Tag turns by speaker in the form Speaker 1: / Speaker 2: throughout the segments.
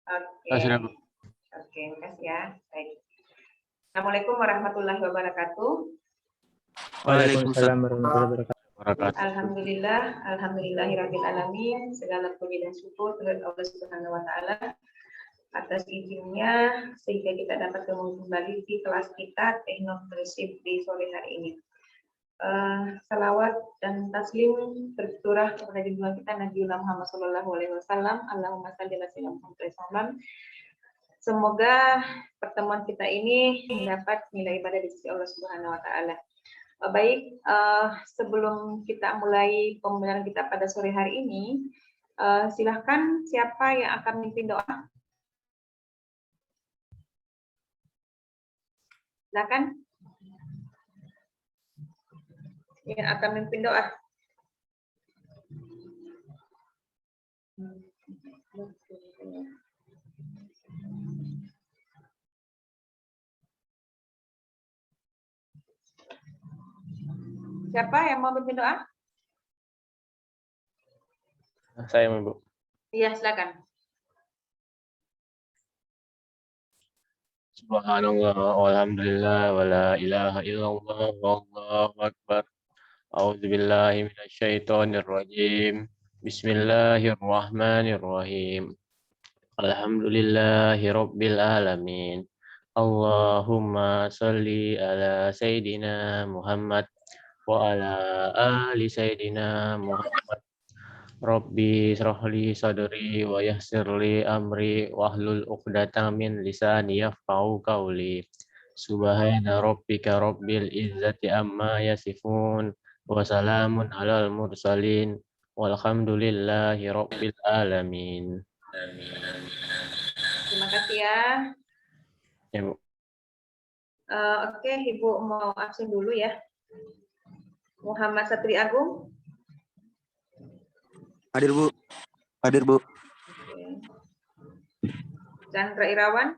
Speaker 1: Oke.
Speaker 2: Sudah, Bu.
Speaker 1: Oke, makasih ya. Baik. Assalamualaikum warahmatullahi wabarakatuh.
Speaker 3: Waalaikumsalam warahmatullahi wabarakatuh.
Speaker 1: Alhamdulillahirabbil alamin. Segala puji dan syukur kepada Allah Subhanahu wa taala atas izinnya sehingga kita dapat kembali di kelas kita teknologi di sore hari ini. Salawat dan taslim tercurah kepada junjungan kita Nabiullah Muhammad sallallahu alaihi wasallam. Allahumma shalli ala sayyidina Muhammad. Semoga pertemuan kita ini mendapat nilai ibadah di sisi Allah Subhanahu wa taala. Baik, sebelum kita mulai pembelajaran kita pada sore hari ini, silahkan siapa yang akan memimpin doa? Silakan. Yang akan memimpin doa. Siapa yang mau memimpin doa?
Speaker 3: Saya, Bu.
Speaker 1: Iya, silakan.
Speaker 3: Subhanallah, walhamdulillah, wala ilaha illallah, wallahu akbar. A'udzubillahi minasyaitonirrajim. Bismillahirrahmanirrahim. Alhamdulillahi rabbil alamin. Allahumma salli ala Sayyidina Muhammad wa ala ali Sayyidina Muhammad. Rabbi shrahli sadri wa yassirli amri wahlul 'uqdatam min lisani yafqahu qawli. Subhana rabbika rabbil izzati amma yasifun wa salamun alal mursalin walhamdulillahi rabbil alamin.
Speaker 1: Terima kasih ya.
Speaker 3: Ya, Bu.
Speaker 1: Oke, Ibu mau absen dulu ya. Muhammad Satri Agung.
Speaker 4: Hadir, Bu. Hadir, Bu.
Speaker 1: Chandra Irawan.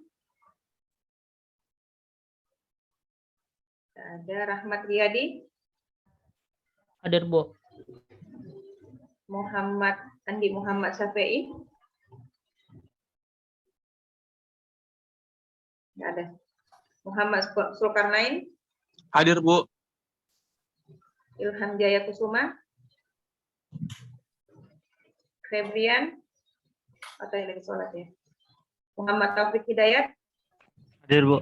Speaker 1: Ada Rahmat Riyadi.
Speaker 5: Hadir, Bu.
Speaker 1: Andi Muhammad Syafi'i. Nggak ada. Muhammad Sulkarnain.
Speaker 4: Hadir, Bu.
Speaker 1: Ilham Jaya Kusuma. Febrian. Atau yang lagi sholat ya. Muhammad Taufik Hidayat.
Speaker 3: Hadir, Bu.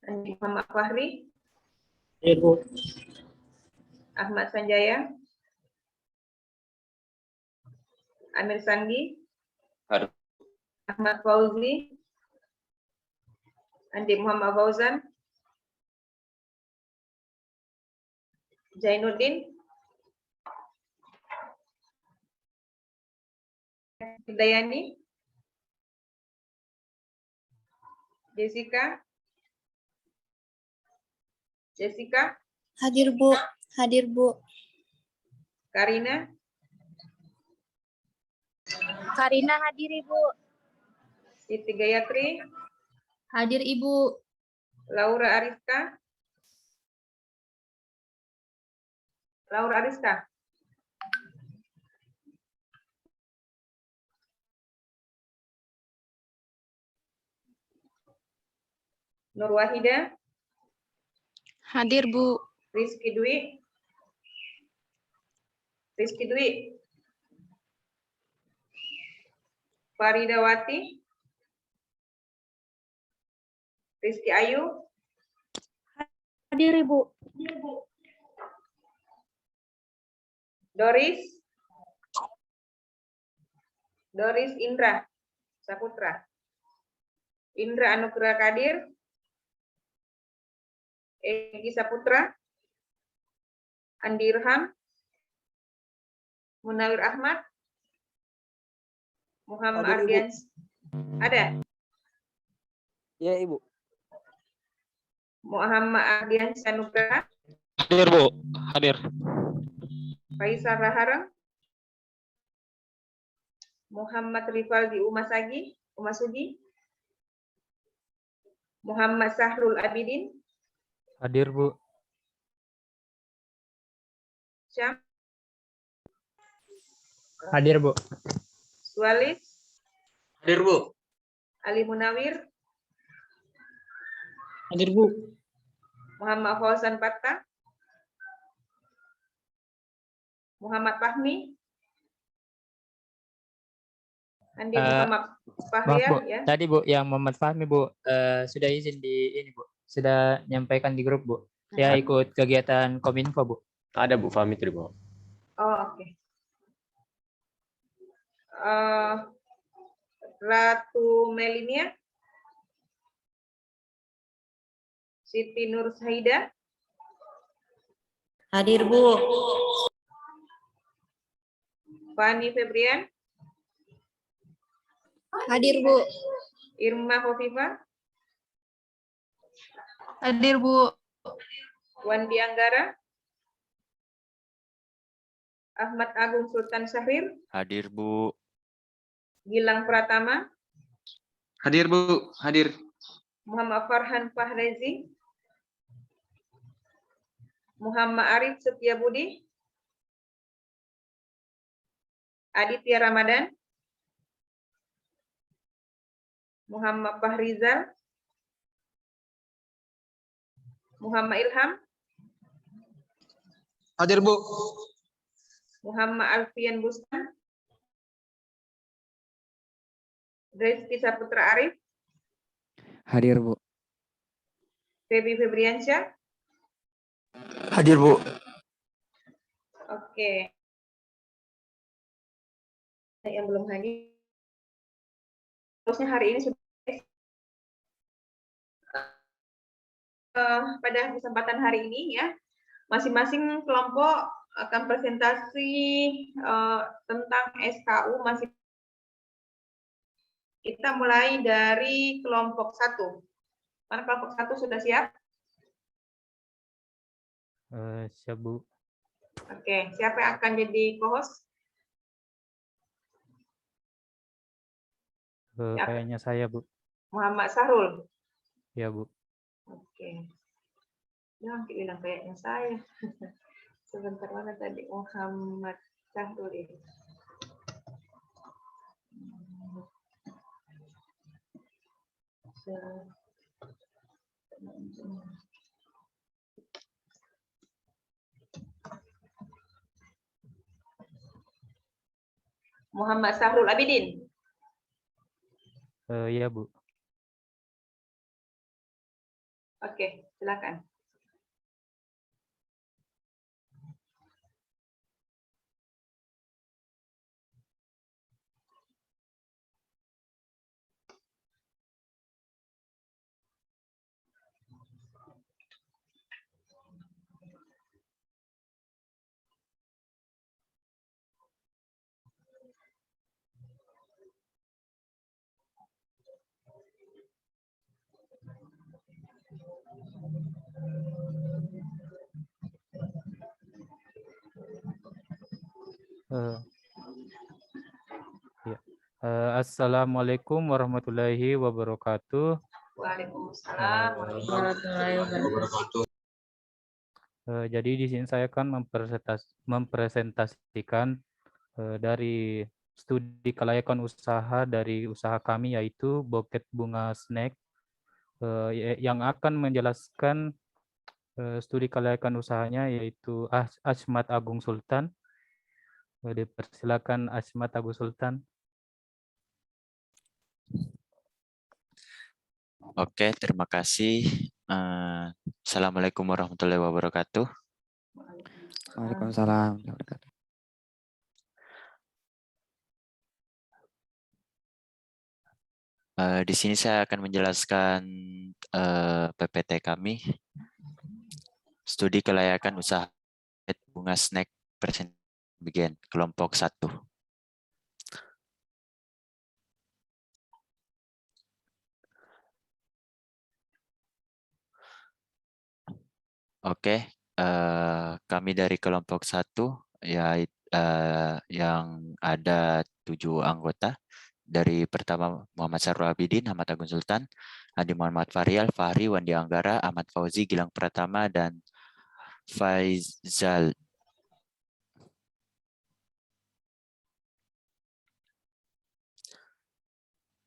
Speaker 1: Andi Muhammad Fahri.
Speaker 5: Hadir, Bu.
Speaker 1: Ahmad Sanjaya. Amir Sandi.
Speaker 4: Hadir.
Speaker 1: Ahmad Fauzi. Andi Muhammad Fauzan. Zainuddin. Hidayani. Jessica.
Speaker 6: Hadir, Bu. Hadir, Bu.
Speaker 1: Karina.
Speaker 6: Karina hadir, Ibu.
Speaker 1: Siti Gayatri.
Speaker 6: Hadir, Ibu.
Speaker 1: Laura Ariska. Nur Wahida.
Speaker 6: Hadir, Bu.
Speaker 1: Rizky Dwi. Faridawati. Rizky Ayu.
Speaker 6: Hadir, Ibu.
Speaker 1: Doris Indra Saputra. Indra Anugrah Kadir. Egi Saputra. Andi Irham. Munawir Ahmad. Muhammad Ardian. Ada?
Speaker 4: Ya, Ibu.
Speaker 1: Muhammad Ardian Sanugraha.
Speaker 4: Hadir, Bu. Hadir.
Speaker 1: Faisal Rahareng. Muhammad Rifaldi Umasugi. Muhammad Sahrul Abidin.
Speaker 3: Hadir, Bu.
Speaker 5: Hadir, Bu.
Speaker 1: Sualis.
Speaker 4: Hadir, Bu.
Speaker 1: Ali Munawir,
Speaker 5: Hadir, Bu.
Speaker 1: Muhammad Fauzan Fattah, Muhammad Fahmi, Andi Muhammad
Speaker 5: Maaf,
Speaker 1: Fahrial,
Speaker 5: Bu.
Speaker 1: ya.
Speaker 5: Tadi, Bu, yang Muhammad Fahmi, Bu, sudah izin di ini, Bu. Sudah nyampaikan di grup, Bu. Saya ikut kegiatan Kominfo, Bu.
Speaker 3: Ada Bu Fahmi tadi Bu.
Speaker 1: Oh, oke. Ratu Melinia, Siti Nur Saida,
Speaker 2: Hadir, Bu.
Speaker 1: Fani Febrian,
Speaker 6: Hadir, Bu.
Speaker 1: Irma Hovifa,
Speaker 6: Hadir, Bu.
Speaker 1: Wandi Anggara, Ahmad Agung Sultan Syahrir,
Speaker 7: Hadir, Bu.
Speaker 1: Gilang Pratama,
Speaker 4: Hadir, Bu. Hadir.
Speaker 1: Muhammad Farhan Fahrezi, Muhammad Arif Setiabudi, Aditya Ramadan, Muhammad Fahrizal, Muhammad Ilham,
Speaker 4: Hadir, Bu.
Speaker 1: Muhammad Alfian Bustan, Rizky Saputra Arif,
Speaker 8: Hadir, Bu.
Speaker 1: Febi Febriansyah.
Speaker 8: Hadir, Bu.
Speaker 1: Oke. Yang belum hadir. Terusnya hari ini sudah pada kesempatan hari ini ya, masing-masing kelompok akan presentasi tentang SKU masing. Kita mulai dari kelompok 1. Mana kelompok 1 sudah siap?
Speaker 3: Siap Bu.
Speaker 1: Oke, siapa yang akan jadi co-host? Siapa?
Speaker 3: Kayaknya saya Bu.
Speaker 1: Muhammad Sahrul.
Speaker 3: Ya Bu.
Speaker 1: Oke. Jangan bilang kayaknya saya. Sebentar, mana tadi Muhammad Sahrul ini. Muhammad Sahrul Abidin.
Speaker 3: Iya Bu.
Speaker 1: Oke, silakan.
Speaker 3: Ya. Assalamualaikum warahmatullahi wabarakatuh.
Speaker 1: Waalaikumsalam warahmatullahi wabarakatuh.
Speaker 3: Jadi di sini saya akan mempresentasikan dari studi kelayakan usaha dari usaha kami, yaitu Boket Bunga Snack, yang akan menjelaskan studi kelayakan usahanya, yaitu Asmat Agung Sultan. Dipersilakan Asmat Agung Sultan.
Speaker 7: Oke, terima kasih. Assalamualaikum warahmatullahi wabarakatuh.
Speaker 8: Waalaikumsalam.
Speaker 7: Di sini saya akan menjelaskan PPT kami, studi kelayakan usaha bunga snack present begin kelompok 1. Oke, kami dari kelompok 1 yaitu yang ada 7 anggota. Dari pertama Muhammad Sahrul Abidin, Ahmad Agung Sultan, Adi Muhammad Fahrial, Fahri, Wandi Anggara, Ahmad Fauzi, Gilang Pratama, dan Faizal.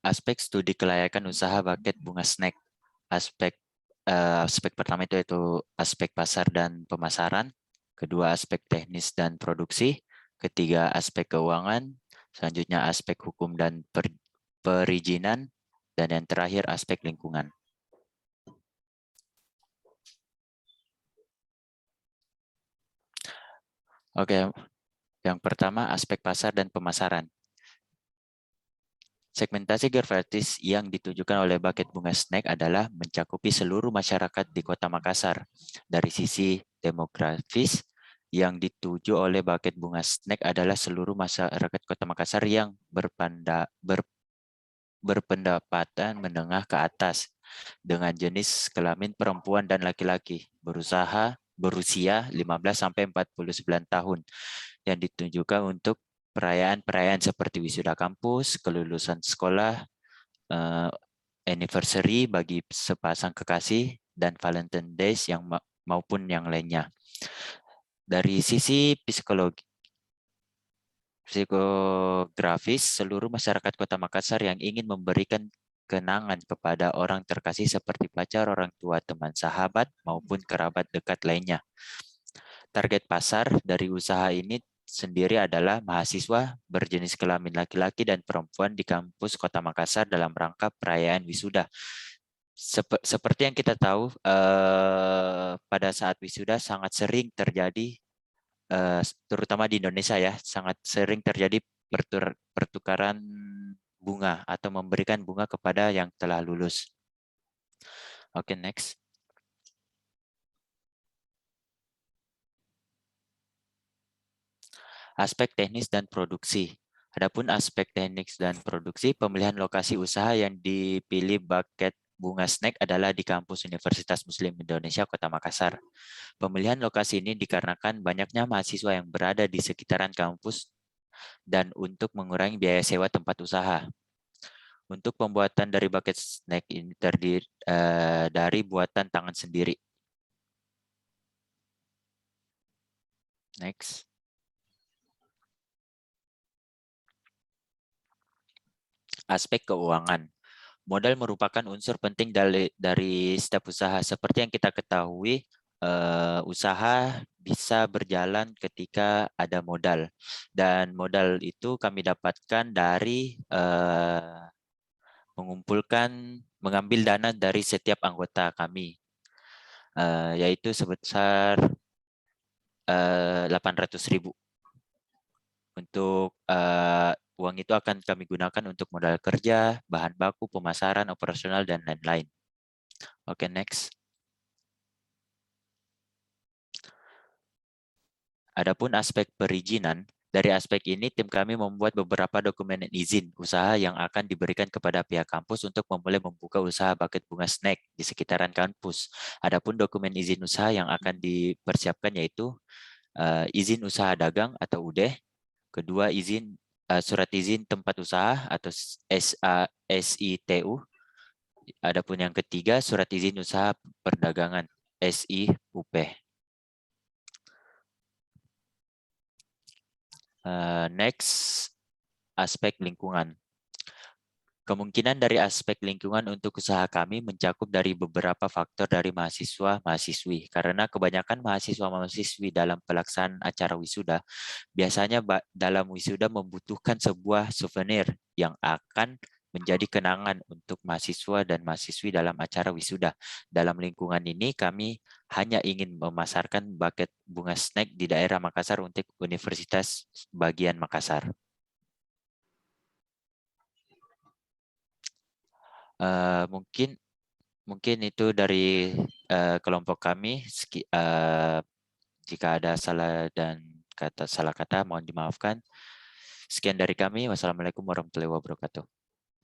Speaker 7: aspek studi kelayakan usaha buket bunga snack. Aspek pertama itu aspek pasar dan pemasaran, kedua aspek teknis dan produksi, ketiga aspek keuangan, selanjutnya aspek hukum dan perizinan, dan yang terakhir aspek lingkungan. Oke, yang pertama aspek pasar dan pemasaran. Segmentasi geografis yang ditujukan oleh buket bunga snack adalah mencakupi seluruh masyarakat di Kota Makassar. Dari sisi demografis, yang dituju oleh buket bunga snack adalah seluruh masyarakat Kota Makassar yang berpendapatan menengah ke atas dengan jenis kelamin perempuan dan laki-laki, berusia 15 sampai 49 tahun, yang ditujukan untuk perayaan-perayaan seperti wisuda kampus, kelulusan sekolah, anniversary bagi sepasang kekasih, dan Valentine Days maupun yang lainnya. Dari sisi psikografis, seluruh masyarakat Kota Makassar yang ingin memberikan kenangan kepada orang terkasih seperti pacar, orang tua, teman, sahabat, maupun kerabat dekat lainnya. Target pasar dari usaha ini sendiri adalah mahasiswa berjenis kelamin laki-laki dan perempuan di kampus Kota Makassar dalam rangka perayaan wisuda. Seperti yang kita tahu, pada saat wisuda sangat sering terjadi, terutama di Indonesia ya, sangat sering terjadi pertukaran bunga atau memberikan bunga kepada yang telah lulus. Oke, next. Aspek teknis dan produksi. Adapun aspek teknis dan produksi, pemilihan lokasi usaha yang dipilih buket bunga snack adalah di kampus Universitas Muslim Indonesia Kota Makassar. Pemilihan lokasi ini dikarenakan banyaknya mahasiswa yang berada di sekitaran kampus dan untuk mengurangi biaya sewa tempat usaha. Untuk pembuatan dari buket snack ini terdiri dari buatan tangan sendiri. Next. Aspek keuangan. Modal merupakan unsur penting dari setiap usaha. Seperti yang kita ketahui, usaha bisa berjalan ketika ada modal. Dan modal itu kami dapatkan dari mengambil dana dari setiap anggota kami, yaitu sebesar 800.000. Untuk uang itu akan kami gunakan untuk modal kerja, bahan baku, pemasaran, operasional, dan lain-lain. Oke, next. Adapun aspek perizinan, dari aspek ini tim kami membuat beberapa dokumen izin usaha yang akan diberikan kepada pihak kampus untuk memulai membuka usaha buket bunga snack di sekitaran kampus. Adapun dokumen izin usaha yang akan dipersiapkan yaitu izin usaha dagang atau UDE, kedua surat izin tempat usaha atau SITU. Adapun yang ketiga surat izin usaha perdagangan SIUP. Next, aspek lingkungan. Kemungkinan dari aspek lingkungan untuk usaha kami mencakup dari beberapa faktor dari mahasiswa-mahasiswi. Karena kebanyakan mahasiswa-mahasiswi dalam pelaksanaan acara wisuda, biasanya dalam wisuda membutuhkan sebuah souvenir yang akan menjadi kenangan untuk mahasiswa dan mahasiswi dalam acara wisuda. Dalam lingkungan ini kami hanya ingin memasarkan buket bunga snack di daerah Makassar untuk Universitas bagian Makassar. Mungkin itu dari kelompok kami. Jika ada salah kata mohon dimaafkan. Sekian dari kami. Wassalamualaikum warahmatullahi wabarakatuh.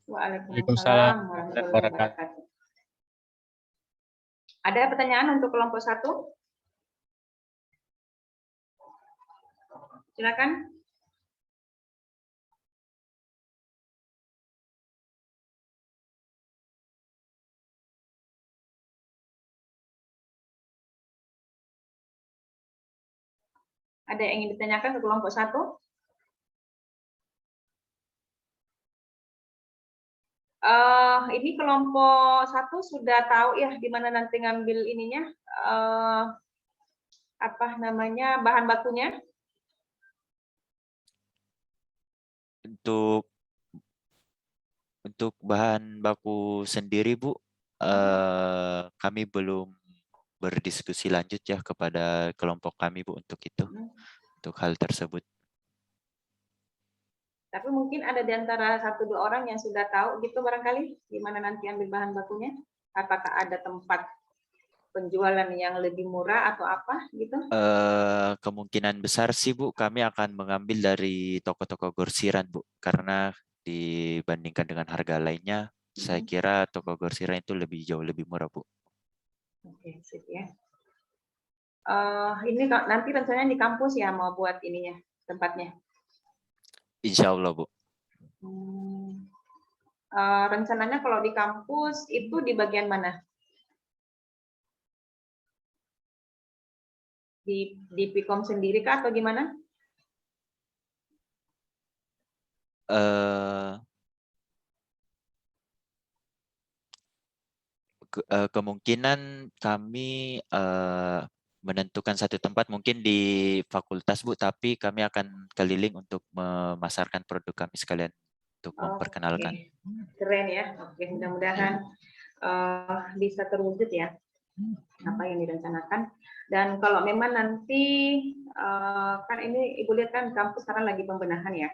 Speaker 1: Waalaikumsalam warahmatullahi wabarakatuh. Ada pertanyaan untuk kelompok 1? Silakan. Ada yang ingin ditanyakan ke kelompok 1? Ini kelompok 1 sudah tahu ya di mana nanti ngambil ininya, apa namanya, bahan bakunya?
Speaker 7: Untuk bahan baku sendiri, Bu, kami belum berdiskusi lanjut ya kepada kelompok kami, Bu, untuk itu, untuk hal tersebut.
Speaker 1: Tapi mungkin ada di antara 1-2 orang yang sudah tahu gitu barangkali di mana nanti ambil bahan bakunya. Apakah ada tempat penjualan yang lebih murah atau apa gitu?
Speaker 7: Kemungkinan besar sih, Bu, kami akan mengambil dari toko-toko grosiran, Bu, karena dibandingkan dengan harga lainnya, saya kira toko grosiran itu jauh lebih murah, Bu.
Speaker 1: Oke, sip ya. Ini nanti rencananya di kampus ya mau buat ininya, tempatnya?
Speaker 7: Insya Allah, Bu.
Speaker 1: Rencananya kalau di kampus itu di bagian mana? Di Pikom sendiri kah atau gimana?
Speaker 7: Kemungkinan kami menentukan satu tempat mungkin di fakultas, Bu, tapi kami akan keliling untuk memasarkan produk kami sekalian untuk memperkenalkan.
Speaker 1: Keren ya. Oke, mudah-mudahan bisa terwujud ya apa yang direncanakan. Dan kalau memang nanti kan ini Ibu lihat kan kampus sekarang lagi pembenahan ya.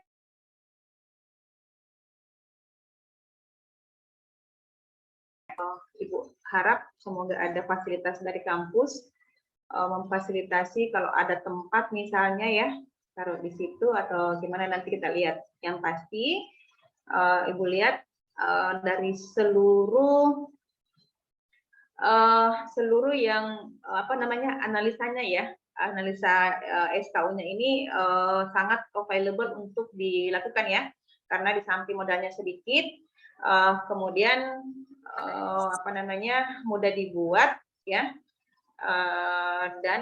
Speaker 1: Ibu harap semoga ada fasilitas dari kampus memfasilitasi kalau ada tempat misalnya ya taruh di situ atau gimana nanti kita lihat. Yang pasti Ibu lihat dari seluruh yang apa namanya analisanya ya, analisa SKU-nya ini sangat available untuk dilakukan ya, karena di samping modalnya sedikit, kemudian apa namanya mudah dibuat ya, dan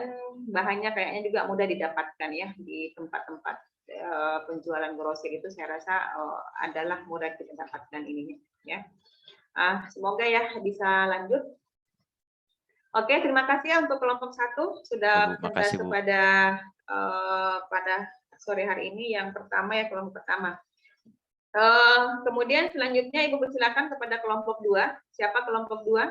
Speaker 1: bahannya kayaknya juga mudah didapatkan ya di tempat-tempat penjualan grosir itu saya rasa adalah mudah kita dapatkan ininya ya. Semoga ya bisa lanjut. Oke, terima kasih ya untuk kelompok 1 sudah presentasi pada sore hari ini. Yang pertama ya kelompok pertama. Kemudian selanjutnya Ibu persilakan kepada kelompok 2. Siapa kelompok 2?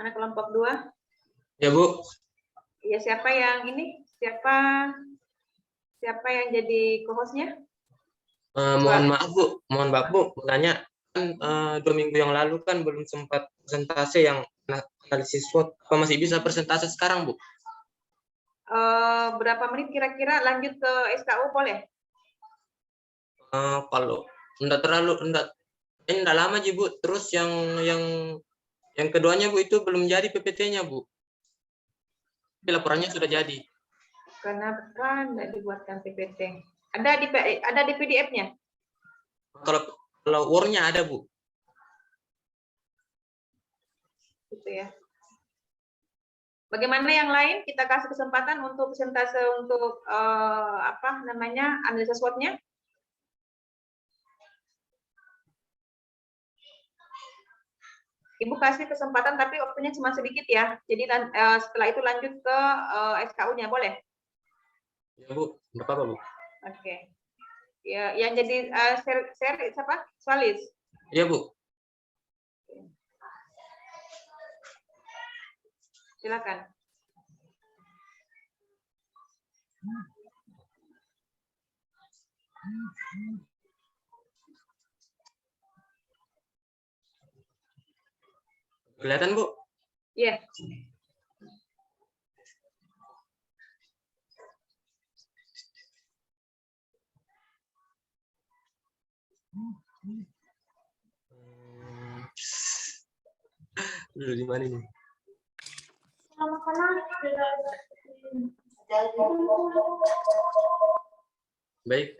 Speaker 1: Mana kelompok 2?
Speaker 2: Ya, Bu.
Speaker 1: Ya, siapa yang ini? Siapa yang jadi co-hostnya?
Speaker 2: Mohon maaf, Bu. Mohon maaf, Bu. Nanya, kan 2 minggu yang lalu kan belum sempat presentasi yang analisis SWOT. Apa masih bisa presentasi sekarang, Bu?
Speaker 1: Berapa menit kira-kira lanjut ke SKU boleh?
Speaker 2: Kalau enggak lama, Bu. Terus yang keduanya, Bu, itu belum jadi PPT-nya, Bu. Laporannya sudah jadi.
Speaker 1: Kenapa enggak dibuatkan PPT? Ada di PDF-nya?
Speaker 2: Kalau Word-nya ada, Bu.
Speaker 1: Gitu ya. Bagaimana yang lain? Kita kasih kesempatan untuk presentase untuk apa namanya analisa SWOT-nya. Ibu kasih kesempatan tapi waktunya cuma sedikit ya. Jadi setelah itu lanjut ke SKU-nya, boleh?
Speaker 2: Ya, Bu. Enggak apa-apa, Bu.
Speaker 1: Oke. Ya, yang jadi share siapa? Sualis.
Speaker 2: Iya, Bu.
Speaker 1: Silakan.
Speaker 2: Kelihatan, Bu?
Speaker 1: Iya.
Speaker 2: Dulu di mana ini? Baik.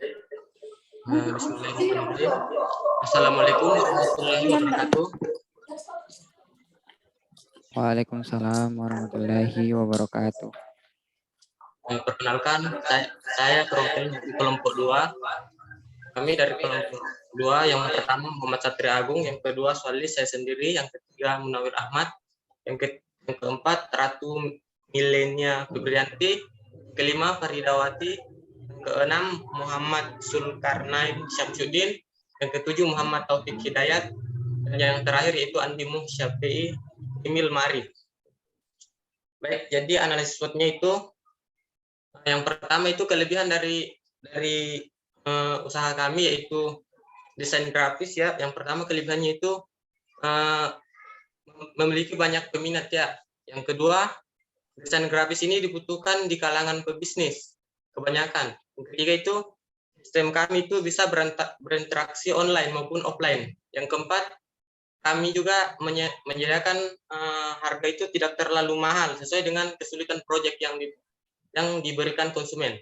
Speaker 2: Bismillahirrahmanirrahim. Assalamualaikum warahmatullahi wabarakatuh.
Speaker 8: Waalaikumsalam warahmatullahi wabarakatuh.
Speaker 2: Perkenalkan, saya perwakilan dari kelompok 2. Kami dari kelompok 2, yang pertama Muhammad Satria Agung, yang kedua Sualis saya sendiri, yang ketiga Munawir Ahmad, yang keempat Ratu Milenia Febrianti, kelima Faridawati, yang keenam Muhammad Sulkarnain Syamsuddin, yang ketujuh Muhammad Taufik Hidayat, dan yang terakhir yaitu Andi Muh Syafi'i Emil Mari. Baik, jadi analisis SWOT-nya itu yang pertama itu kelebihan dari usaha kami yaitu desain grafis ya. Yang pertama kelebihannya itu memiliki banyak peminat ya. Yang kedua, desain grafis ini dibutuhkan di kalangan pebisnis kebanyakan. Yang ketiga itu sistem kami itu bisa berinteraksi online maupun offline. Yang keempat, kami juga menyediakan harga itu tidak terlalu mahal sesuai dengan kesulitan proyek yang diberikan konsumen.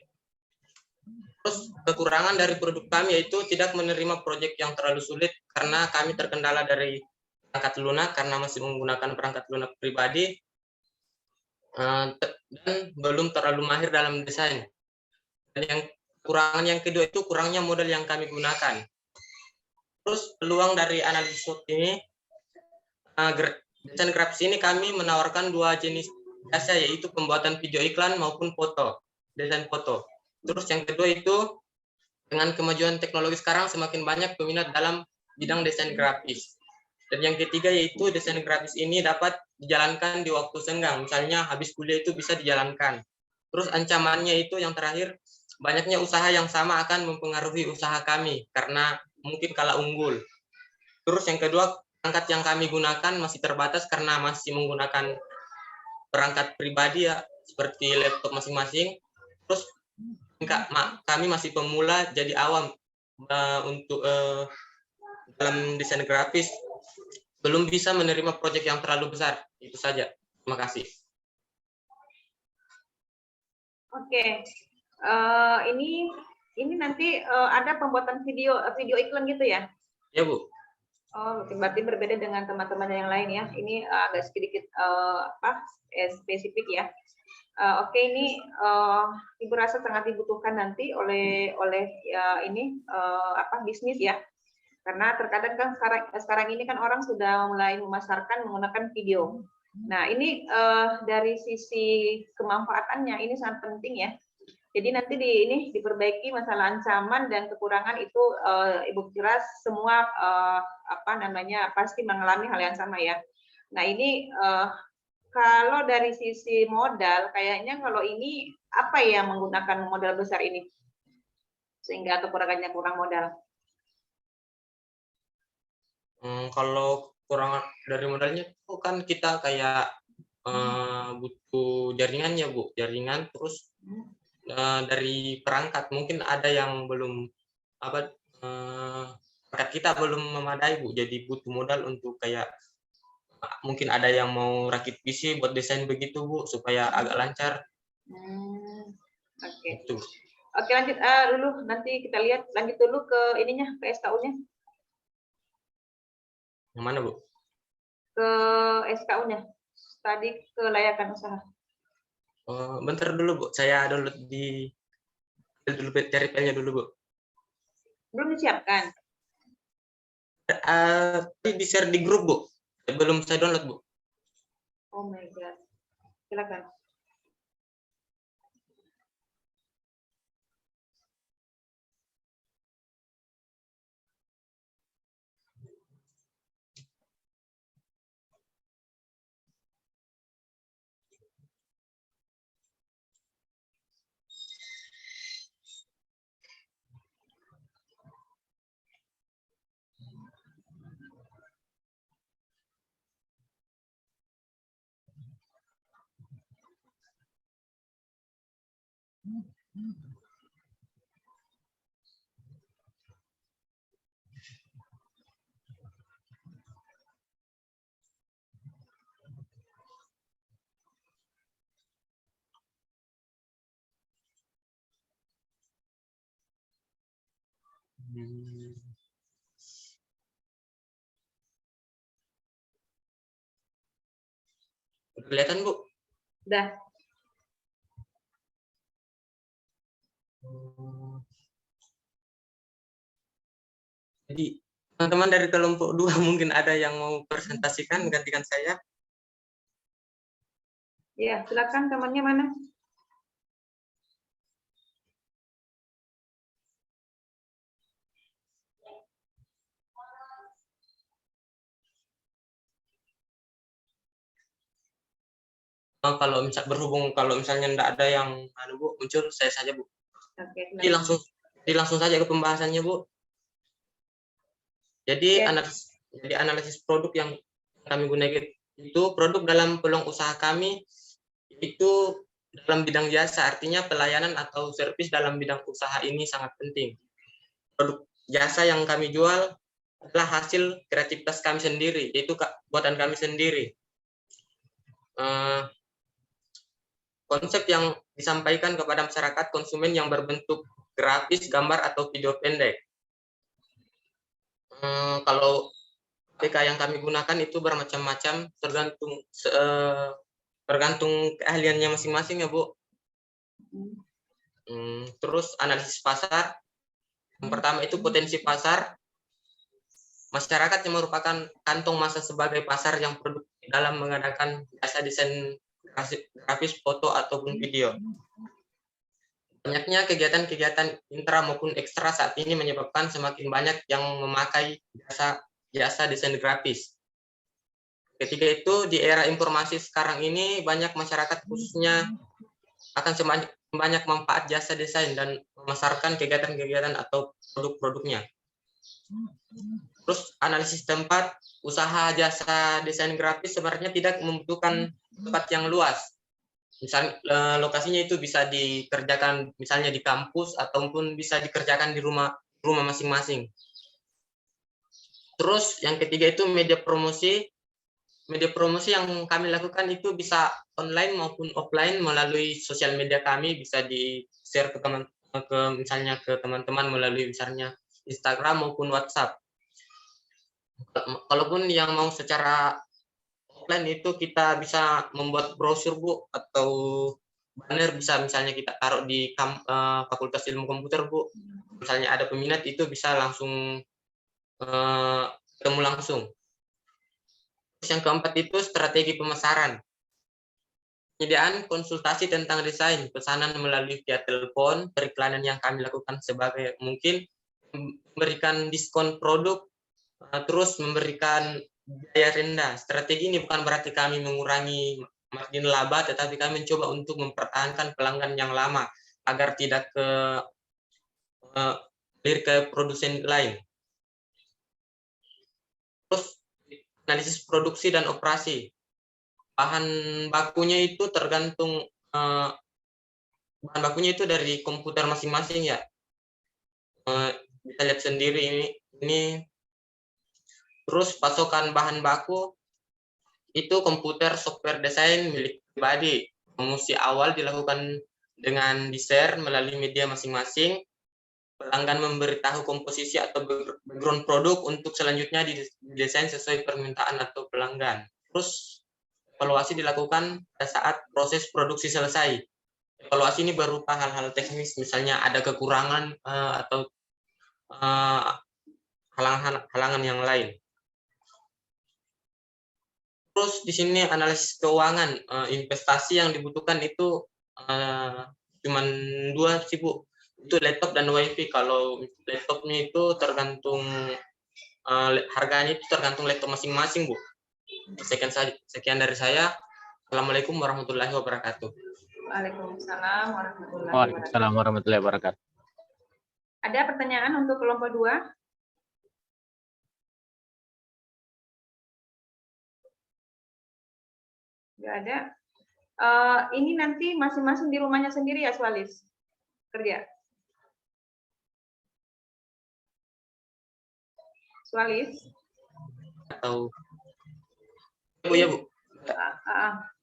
Speaker 2: Terus kekurangan dari produk kami yaitu tidak menerima proyek yang terlalu sulit karena kami terkendala dari perangkat lunak karena masih menggunakan perangkat lunak pribadi dan belum terlalu mahir dalam desain. Dan yang kekurangan yang kedua itu kurangnya modal yang kami gunakan. Terus peluang dari analisis SWOT ini, desain grafis ini kami menawarkan dua jenis jasa yaitu pembuatan video iklan maupun foto, desain foto. Terus yang kedua itu dengan kemajuan teknologi sekarang semakin banyak peminat dalam bidang desain grafis. Dan yang ketiga yaitu desain grafis ini dapat dijalankan di waktu senggang. Misalnya habis kuliah itu bisa dijalankan. Terus ancamannya itu yang terakhir, banyaknya usaha yang sama akan mempengaruhi usaha kami karena mungkin kalah unggul. Terus yang kedua, perangkat yang kami gunakan masih terbatas karena masih menggunakan perangkat pribadi ya, seperti laptop masing-masing. Terus kami masih pemula jadi awam untuk dalam desain grafis, belum bisa menerima proyek yang terlalu besar. Itu saja. Terima kasih.
Speaker 1: Oke. Ini nanti ada pembuatan video iklan gitu ya?
Speaker 2: Ya, Bu.
Speaker 1: Oh, berarti berbeda dengan teman-teman yang lain ya. Ini agak sedikit spesifik ya. Oke, ini Ibu rasa sangat dibutuhkan nanti oleh bisnis ya. Karena terkadang kan sekarang ini kan orang sudah mulai memasarkan menggunakan video. Nah, ini dari sisi kemanfaatannya ini sangat penting ya. Jadi nanti diperbaiki masalah ancaman dan kekurangan itu Ibu kira semua pasti mengalami hal yang sama ya. Nah, ini kalau dari sisi modal, kayaknya kalau ini apa ya menggunakan modal besar ini? Sehingga kekurangannya kurang modal.
Speaker 2: Kalau kurang dari modalnya itu kan kita kayak butuh jaringan ya, Bu. Jaringan terus dari perangkat. Mungkin ada yang belum perangkat kita belum memadai, Bu. Jadi butuh modal untuk kayak mungkin ada yang mau rakit PC buat desain begitu, Bu, supaya agak lancar.
Speaker 1: Oke.
Speaker 2: Itu.
Speaker 1: Oke, lanjut dulu. Nanti kita lihat lanjut dulu ke ininya, ke SKU-nya.
Speaker 2: Yang mana, Bu?
Speaker 1: Ke SKU-nya. Tadi kelayakan usaha.
Speaker 2: Bentar dulu, Bu. Saya download cari filenya dulu, Bu.
Speaker 1: Belum disiapkan.
Speaker 2: Di-share di grup, Bu. Belum saya download, Bu.
Speaker 1: Oh my God. Silakan.
Speaker 2: Kelihatan, Bu?
Speaker 1: Udah.
Speaker 2: Jadi teman-teman dari kelompok 2 mungkin ada yang mau presentasikan gantikan saya.
Speaker 1: Ya, silakan temannya mana?
Speaker 2: Kalau misal berhubung kalau misalnya tidak ada yang Bu, muncul saya saja Bu.
Speaker 1: Oke,
Speaker 2: Jadi langsung saja ke pembahasannya Bu. Jadi analisis produk yang kami gunakan itu produk dalam peluang usaha kami itu dalam bidang jasa, artinya pelayanan atau servis dalam bidang usaha ini sangat penting. Produk jasa yang kami jual adalah hasil kreativitas kami sendiri, yaitu buatan kami sendiri. Konsep yang disampaikan kepada masyarakat konsumen yang berbentuk grafis, gambar, atau video pendek. Kalau APK yang kami gunakan itu bermacam-macam, tergantung keahliannya masing-masing ya Bu. Terus analisis pasar. Yang pertama itu potensi pasar. Masyarakat yang merupakan kantong massa sebagai pasar yang produktif dalam mengadakan jasa desain grafis, foto, ataupun video. Banyaknya kegiatan-kegiatan intra maupun ekstra saat ini menyebabkan semakin banyak yang memakai jasa desain grafis. Ketiga itu, di era informasi sekarang ini, banyak masyarakat khususnya akan semakin banyak manfaat jasa desain dan memasarkan kegiatan-kegiatan atau produk-produknya. Terus analisis tempat, usaha jasa desain grafis sebenarnya tidak membutuhkan tempat yang luas. Misalnya lokasinya itu bisa dikerjakan misalnya di kampus ataupun bisa dikerjakan di rumah masing-masing. Terus yang ketiga itu media promosi. Media promosi yang kami lakukan itu bisa online maupun offline melalui sosial media kami, bisa di-share misalnya ke teman-teman melalui misalnya Instagram maupun WhatsApp. Kalaupun yang mau secara offline itu kita bisa membuat brosur Bu, atau banner bisa misalnya kita taruh di Fakultas Ilmu Komputer Bu. Misalnya ada peminat itu bisa langsung ketemu langsung. Terus yang keempat itu strategi pemasaran. Penyediaan konsultasi tentang desain, pesanan melalui via telepon, periklanan yang kami lakukan sebagai mungkin memberikan diskon produk, terus memberikan biaya rendah. Strategi ini bukan berarti kami mengurangi margin laba, tetapi kami mencoba untuk mempertahankan pelanggan yang lama agar tidak ke produsen lain. Terus analisis produksi dan operasi. Bahan bakunya itu tergantung bahan bakunya itu dari komputer masing-masing ya. Bisa lihat sendiri ini. Terus pasokan bahan baku itu komputer software desain milik pribadi. Promosi awal dilakukan dengan di-share melalui media masing-masing. Pelanggan memberitahu komposisi atau background produk untuk selanjutnya didesain sesuai permintaan atau pelanggan. Terus evaluasi dilakukan pada saat proses produksi selesai. Evaluasi ini berupa hal-hal teknis, misalnya ada kekurangan atau halangan yang lain. Terus di sini analisis keuangan, investasi yang dibutuhkan itu cuma 2 sih Bu. Itu laptop dan WiFi. Kalau laptopnya itu tergantung harganya itu tergantung laptop masing-masing Bu. Sekian dari saya. Assalamualaikum warahmatullahi wabarakatuh.
Speaker 1: Waalaikumsalam warahmatullahi wabarakatuh.
Speaker 3: Waalaikumsalam warahmatullahi wabarakatuh.
Speaker 1: Ada pertanyaan untuk kelompok 2? Nggak ada. Ini nanti masing-masing di rumahnya sendiri ya, Swalis? Kerja. Swalis?
Speaker 2: Atau Bu ya Bu.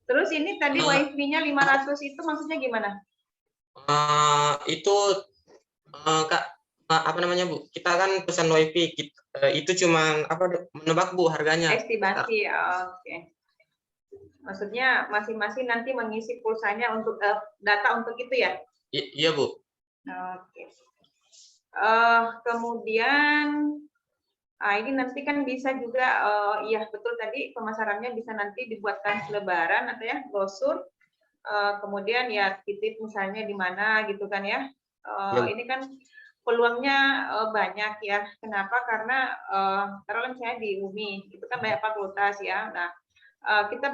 Speaker 1: Terus ini tadi WiFi-nya 500 itu maksudnya gimana?
Speaker 2: Itu Kak, apa namanya Bu? Kita kan pesan WiFi, itu cuman menebak Bu harganya.
Speaker 1: Estimasi, oke. Maksudnya masing-masing nanti mengisi pulsanya untuk data untuk itu ya?
Speaker 2: Iya Bu.
Speaker 1: Oke. Kemudian ini nanti kan bisa juga, iya betul tadi pemasarannya bisa nanti dibuatkan selebaran atau ya brosur, kemudian ya titip misalnya di mana gitu kan ya.
Speaker 2: Ya,
Speaker 1: Ini kan peluangnya banyak ya. Kenapa? Karena taruhlah misalnya di UMI itu kan banyak fakultas ya. Nah, kita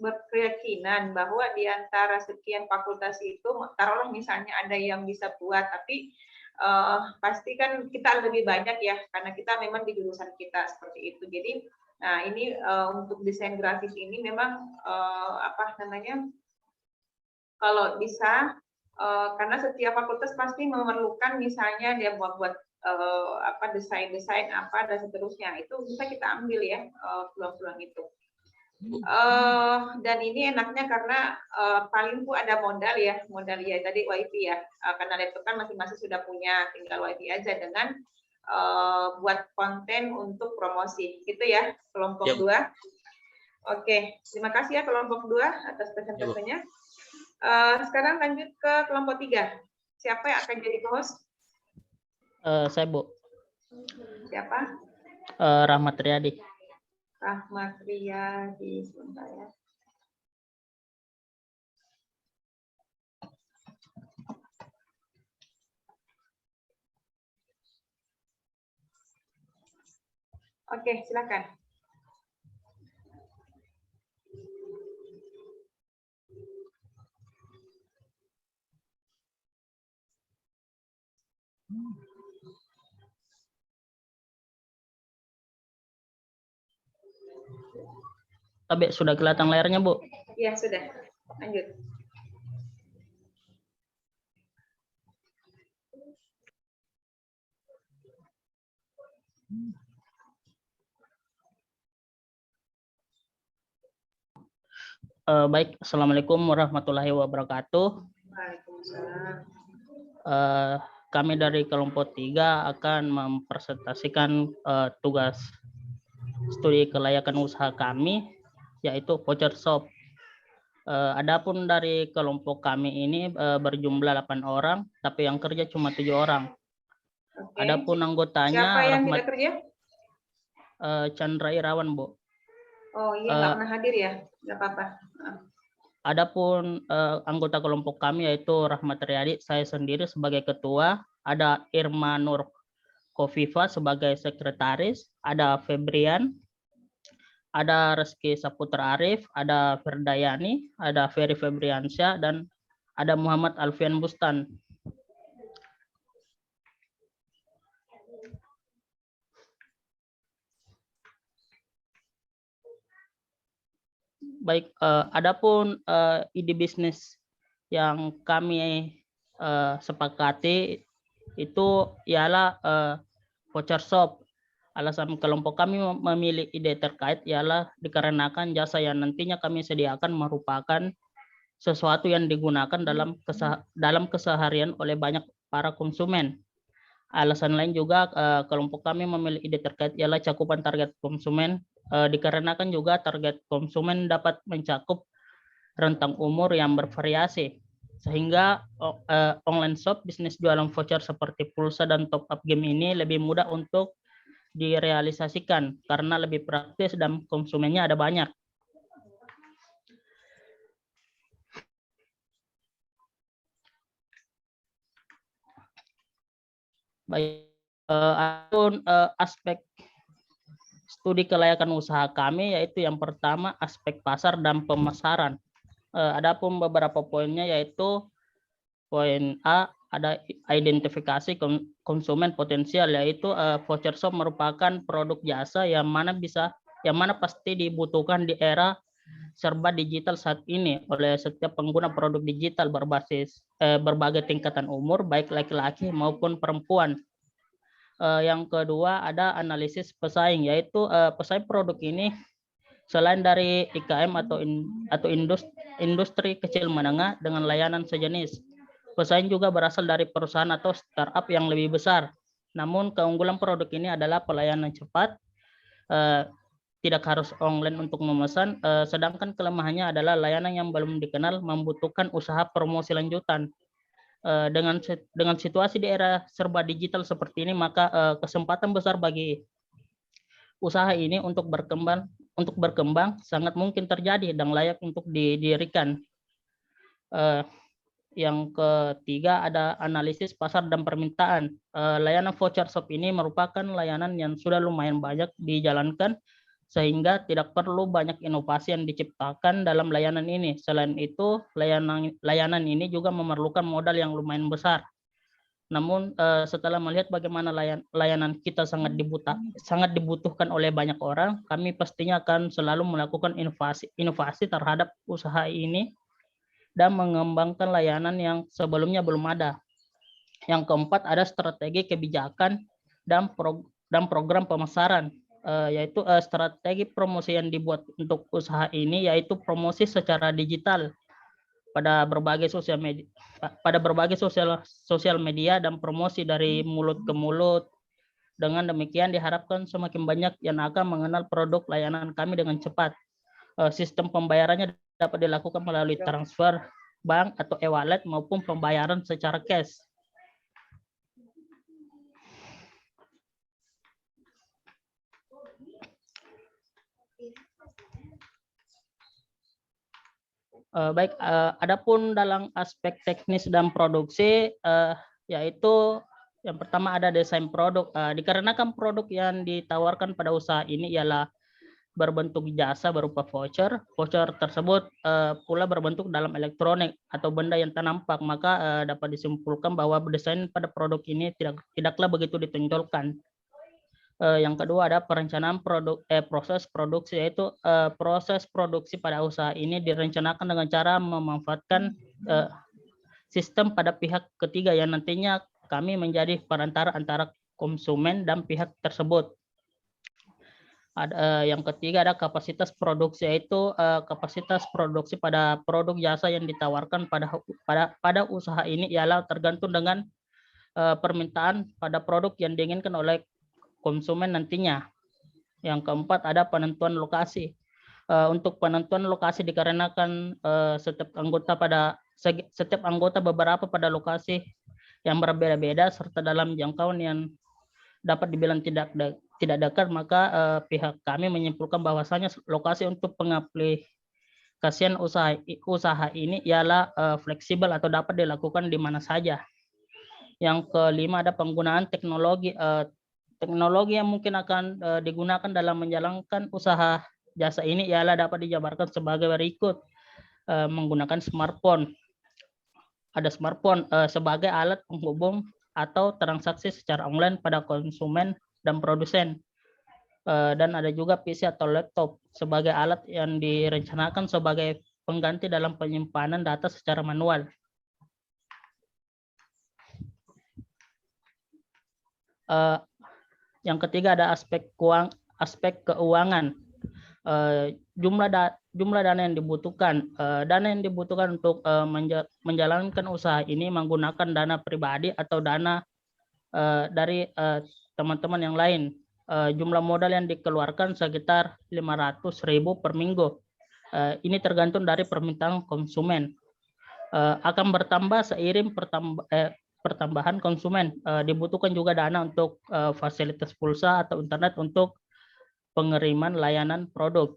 Speaker 1: berkeyakinan bahwa di antara sekian fakultas itu taruhlah misalnya ada yang bisa buat, tapi pasti kan kita lebih banyak ya karena kita memang di jurusan kita seperti itu. Jadi, nah ini untuk desain grafis ini memang kalau bisa karena setiap fakultas pasti memerlukan misalnya dia buat desain-desain apa dan seterusnya, itu bisa kita ambil ya peluang-peluang itu. Dan ini enaknya karena paling ada modal ya tadi WiFi ya, karena laptop kan masing-masing sudah punya, tinggal WiFi aja dengan buat konten untuk promosi gitu ya kelompok 2. Oke, terima kasih ya kelompok 2 atas presentasinya. Sekarang lanjut ke kelompok 3. Siapa yang akan jadi host?
Speaker 9: Saya, Bu.
Speaker 1: Siapa?
Speaker 9: Rahmat Riyadi.
Speaker 1: Rahmat Riyadi, sebentar ya. Oke, silakan.
Speaker 9: Tapi sudah kelihatan layarnya, Bu?
Speaker 1: Iya, sudah. Lanjut.
Speaker 9: Baik, Assalamualaikum warahmatullahi wabarakatuh.
Speaker 1: Waalaikumsalam.
Speaker 9: Kami dari kelompok 3 akan mempresentasikan tugas studi kelayakan usaha kami, yaitu voucher shop. Adapun dari kelompok kami ini berjumlah 8 orang, tapi yang kerja cuma 7 orang.
Speaker 1: Oke.
Speaker 9: Adapun anggotanya
Speaker 1: Siapa yang
Speaker 9: Rahmat
Speaker 1: tidak kerja?
Speaker 9: Chandra Irawan, Bu.
Speaker 1: Oh iya, nggak pernah hadir ya? Nggak apa-apa.
Speaker 9: Adapun anggota kelompok kami yaitu Rahmat Riyadi, saya sendiri sebagai ketua, ada Irma Nur Kofifa sebagai sekretaris, ada Febrian, ada Reski Saputra Arif, ada Ferdayani, ada Ferry Febriansyah, dan ada Muhammad Alfian Bustan. Baik, adapun ide bisnis yang kami sepakati itu ialah voucher shop. Alasan kelompok kami memilih ide terkait ialah dikarenakan jasa yang nantinya kami sediakan merupakan sesuatu yang digunakan dalam keseharian oleh banyak para konsumen. Alasan lain juga kelompok kami memilih ide terkait ialah cakupan target konsumen, dikarenakan juga target konsumen dapat mencakup rentang umur yang bervariasi, sehingga online shop bisnis jualan voucher seperti pulsa dan top up game ini lebih mudah untuk direalisasikan karena lebih praktis dan konsumennya ada banyak. Baik, adapun aspek studi kelayakan usaha kami yaitu yang pertama aspek pasar dan pemasaran. Adapun beberapa poinnya yaitu poin A, ada identifikasi konsumen potensial, yaitu voucher shop merupakan produk jasa yang mana pasti dibutuhkan di era serba digital saat ini oleh setiap pengguna produk digital berbasis berbagai tingkatan umur, baik laki-laki maupun perempuan. Yang kedua ada analisis pesaing, yaitu pesaing produk ini selain dari IKM atau industri kecil menengah dengan layanan sejenis, pesaing juga berasal dari perusahaan atau startup yang lebih besar. Namun keunggulan produk ini adalah pelayanan cepat, tidak harus online untuk memesan, sedangkan kelemahannya adalah layanan yang belum dikenal membutuhkan usaha promosi lanjutan. Dengan situasi di era serba digital seperti ini, maka kesempatan besar bagi usaha ini untuk berkembang sangat mungkin terjadi dan layak untuk didirikan. Yang ketiga ada analisis pasar dan permintaan. Layanan voucher shop ini merupakan layanan yang sudah lumayan banyak dijalankan sehingga tidak perlu banyak inovasi yang diciptakan dalam layanan ini. Selain itu, layanan ini juga memerlukan modal yang lumayan besar. Namun setelah melihat bagaimana layanan kita sangat dibutuhkan oleh banyak orang, kami pastinya akan selalu melakukan inovasi terhadap usaha ini dan mengembangkan layanan yang sebelumnya belum ada. Yang keempat ada strategi kebijakan dan program pemasaran, yaitu strategi promosi yang dibuat untuk usaha ini yaitu promosi secara digital pada berbagai sosial media dan promosi dari mulut ke mulut. Dengan demikian diharapkan semakin banyak yang akan mengenal produk layanan kami dengan cepat. Sistem pembayarannya dapat dilakukan melalui transfer bank atau e-wallet maupun pembayaran secara cash. Baik, adapun dalam aspek teknis dan produksi, yaitu yang pertama ada desain produk. Dikarenakan produk yang ditawarkan pada usaha ini ialah berbentuk jasa berupa voucher. Voucher tersebut pula berbentuk dalam elektronik atau benda yang tak nampak, maka dapat disimpulkan bahwa desain pada produk ini tidaklah begitu ditonjolkan. Yang kedua ada perencanaan proses produksi, yaitu proses produksi pada usaha ini direncanakan dengan cara memanfaatkan sistem pada pihak ketiga yang nantinya kami menjadi perantara antara konsumen dan pihak tersebut. Yang ketiga ada kapasitas produksi, yaitu kapasitas produksi pada produk jasa yang ditawarkan pada usaha ini ialah tergantung dengan permintaan pada produk yang diinginkan oleh konsumen nantinya. Yang keempat ada penentuan lokasi. Untuk penentuan lokasi dikarenakan setiap anggota beberapa pada lokasi yang berbeda-beda serta dalam jangkauan yang dapat dibilang tidak dekat, maka pihak kami menyimpulkan bahwasanya lokasi untuk pengaplikasian usaha ini ialah fleksibel atau dapat dilakukan di mana saja. Yang kelima ada penggunaan teknologi. Teknologi yang mungkin akan digunakan dalam menjalankan usaha jasa ini ialah dapat dijabarkan sebagai berikut. Menggunakan smartphone. Ada smartphone sebagai alat penghubung atau transaksi secara online pada konsumen dan produsen. Dan ada juga PC atau laptop sebagai alat yang direncanakan sebagai pengganti dalam penyimpanan data secara manual. Yang ketiga ada aspek keuangan. Jumlah dana yang dibutuhkan. Dana yang dibutuhkan untuk menjalankan usaha ini menggunakan dana pribadi atau dana dari teman-teman yang lain. Jumlah modal yang dikeluarkan sekitar 500.000 per minggu. Ini tergantung dari permintaan konsumen. Akan bertambah seiring pertambahan konsumen. Dibutuhkan juga dana untuk fasilitas pulsa atau internet untuk pengiriman layanan produk.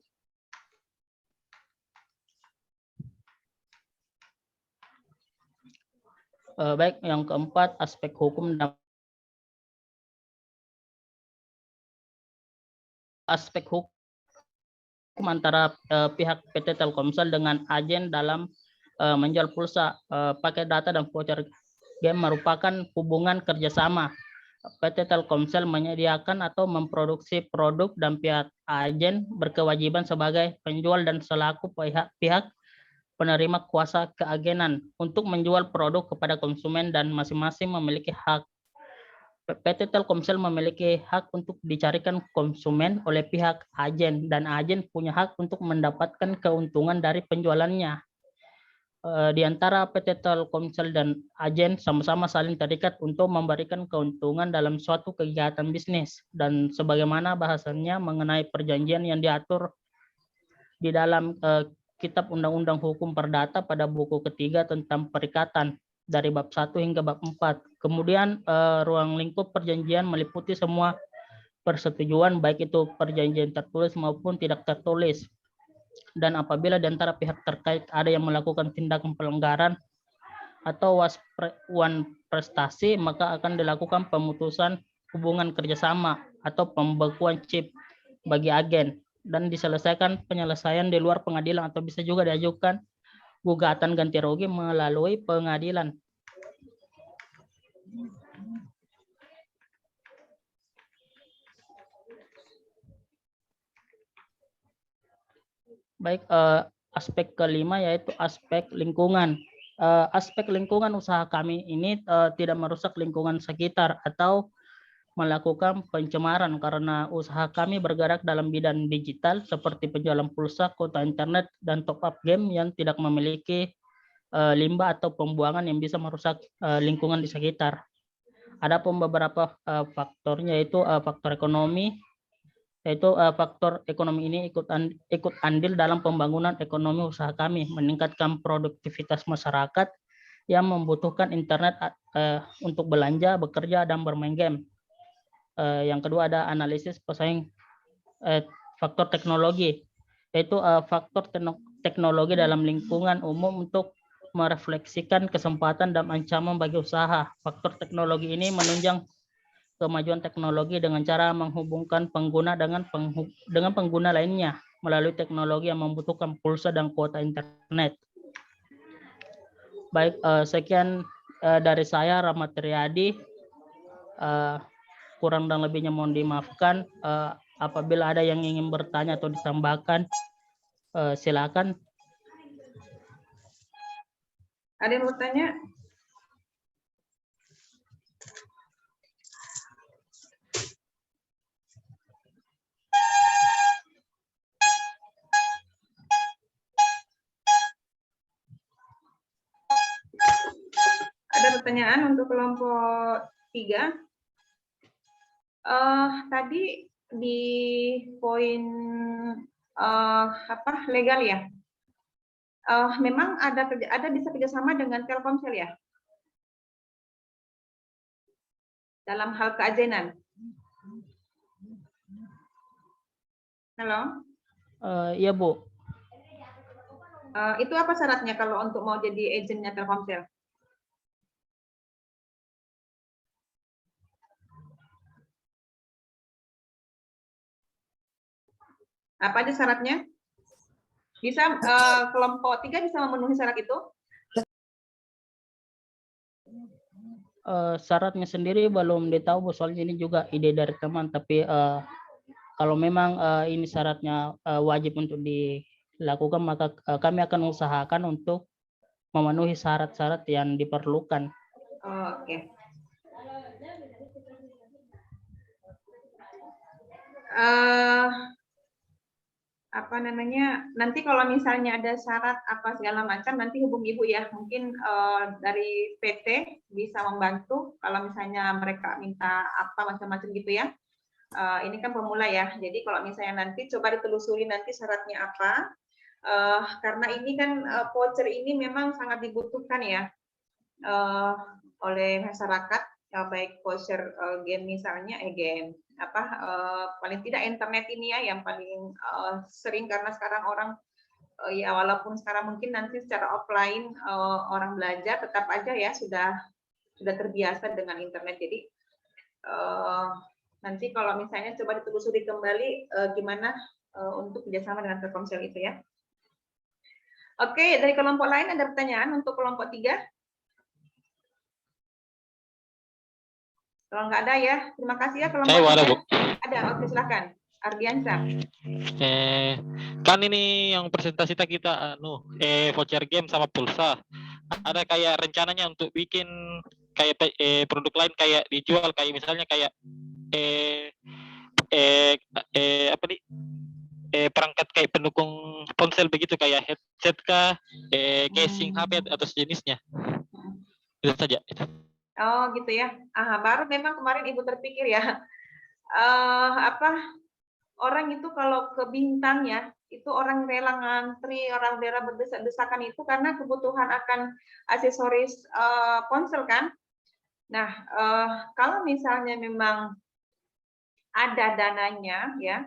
Speaker 9: Baik, yang keempat aspek hukum dan aspek hukum antara pihak PT Telkomsel dengan agen dalam menjual pulsa, paket data dan voucher game merupakan hubungan kerjasama. PT Telkomsel menyediakan atau memproduksi produk dan pihak agen berkewajiban sebagai penjual dan selaku pihak penerima kuasa keagenan untuk menjual produk kepada konsumen dan masing-masing memiliki hak. PT Telkomsel memiliki hak untuk dicarikan konsumen oleh pihak agen dan agen punya hak untuk mendapatkan keuntungan dari penjualannya. Di antara PT Telkomsel dan agen sama-sama saling terikat untuk memberikan keuntungan dalam suatu kegiatan bisnis dan sebagaimana bahasannya mengenai perjanjian yang diatur di dalam Kitab Undang-Undang Hukum Perdata pada buku ketiga tentang perikatan dari bab 1 hingga bab 4. Kemudian ruang lingkup perjanjian meliputi semua persetujuan, baik itu perjanjian tertulis maupun tidak tertulis. Dan apabila di antara pihak terkait ada yang melakukan tindakan pelanggaran atau wan prestasi, maka akan dilakukan pemutusan hubungan kerjasama atau pembekuan chip bagi agen dan diselesaikan penyelesaian di luar pengadilan atau bisa juga diajukan gugatan ganti rugi melalui pengadilan. Baik, aspek kelima yaitu aspek lingkungan. Aspek lingkungan usaha kami ini tidak merusak lingkungan sekitar atau melakukan pencemaran karena usaha kami bergerak dalam bidang digital seperti penjualan pulsa, kuota internet, dan top up game yang tidak memiliki limbah atau pembuangan yang bisa merusak lingkungan di sekitar. Adapun beberapa faktornya yaitu faktor ekonomi, yaitu faktor ekonomi ini ikut andil dalam pembangunan ekonomi usaha kami, meningkatkan produktivitas masyarakat yang membutuhkan internet untuk belanja, bekerja, dan bermain game. Yang kedua ada analisis pesaing faktor teknologi, yaitu faktor teknologi dalam lingkungan umum untuk merefleksikan kesempatan dan ancaman bagi usaha. Faktor teknologi ini menunjang kemajuan teknologi dengan cara menghubungkan pengguna dengan pengguna lainnya melalui teknologi yang membutuhkan pulsa dan kuota internet. Baik, sekian dari saya, Rahmat Riyadi. Kurang dan lebihnya mohon dimaafkan. Apabila ada yang ingin bertanya atau ditambahkan, silakan.
Speaker 1: Ada yang bertanya? Ada pertanyaan untuk kelompok 3? Tadi di poin legal ya, memang ada bisa kerjasama dengan Telkomsel ya dalam hal keajenan. Halo?
Speaker 9: Iya Bu.
Speaker 1: Itu apa syaratnya kalau untuk mau jadi agennya Telkomsel? Apa aja syaratnya? Bisa kelompok 3 bisa memenuhi syarat itu?
Speaker 9: Syaratnya sendiri belum ditahu Bu, soalnya ini juga ide dari teman, tapi kalau memang ini syaratnya wajib untuk dilakukan, maka kami akan usahakan untuk memenuhi syarat-syarat yang diperlukan.
Speaker 1: Oke. Apa namanya, nanti kalau misalnya ada syarat apa segala macam nanti hubungi Ibu ya, mungkin dari PT bisa membantu kalau misalnya mereka minta apa macam-macam gitu ya. Ini kan pemula ya, jadi kalau misalnya nanti coba ditelusuri nanti syaratnya apa, karena ini kan voucher ini memang sangat dibutuhkan ya oleh masyarakat, baik voucher game misalnya, game paling tidak internet ini ya yang paling sering, karena sekarang orang ya walaupun sekarang mungkin nanti secara offline orang belajar, tetap aja ya sudah terbiasa dengan internet. Jadi nanti kalau misalnya coba ditelusuri kembali gimana untuk kerjasama dengan Telkomsel itu ya. Oke, dari kelompok lain ada pertanyaan untuk kelompok 3? Kalau nggak ada ya, terima kasih ya kelompok 3. Ada, oke silakan. Ardiansa.
Speaker 10: Kan ini yang presentasi kita voucher game sama pulsa. Ada kayak rencananya untuk bikin kayak produk lain kayak dijual, kayak misalnya kayak perangkat kayak pendukung ponsel begitu, kayak headset kah, casing HP atau sejenisnya. Itu saja.
Speaker 1: Oh gitu ya. Baru memang kemarin Ibu terpikir ya. Orang itu kalau ke bintang ya, itu orang rela ngantri, orang rela berdesak-desakan itu karena kebutuhan akan aksesoris ponsel kan. Nah, kalau misalnya memang ada dananya ya,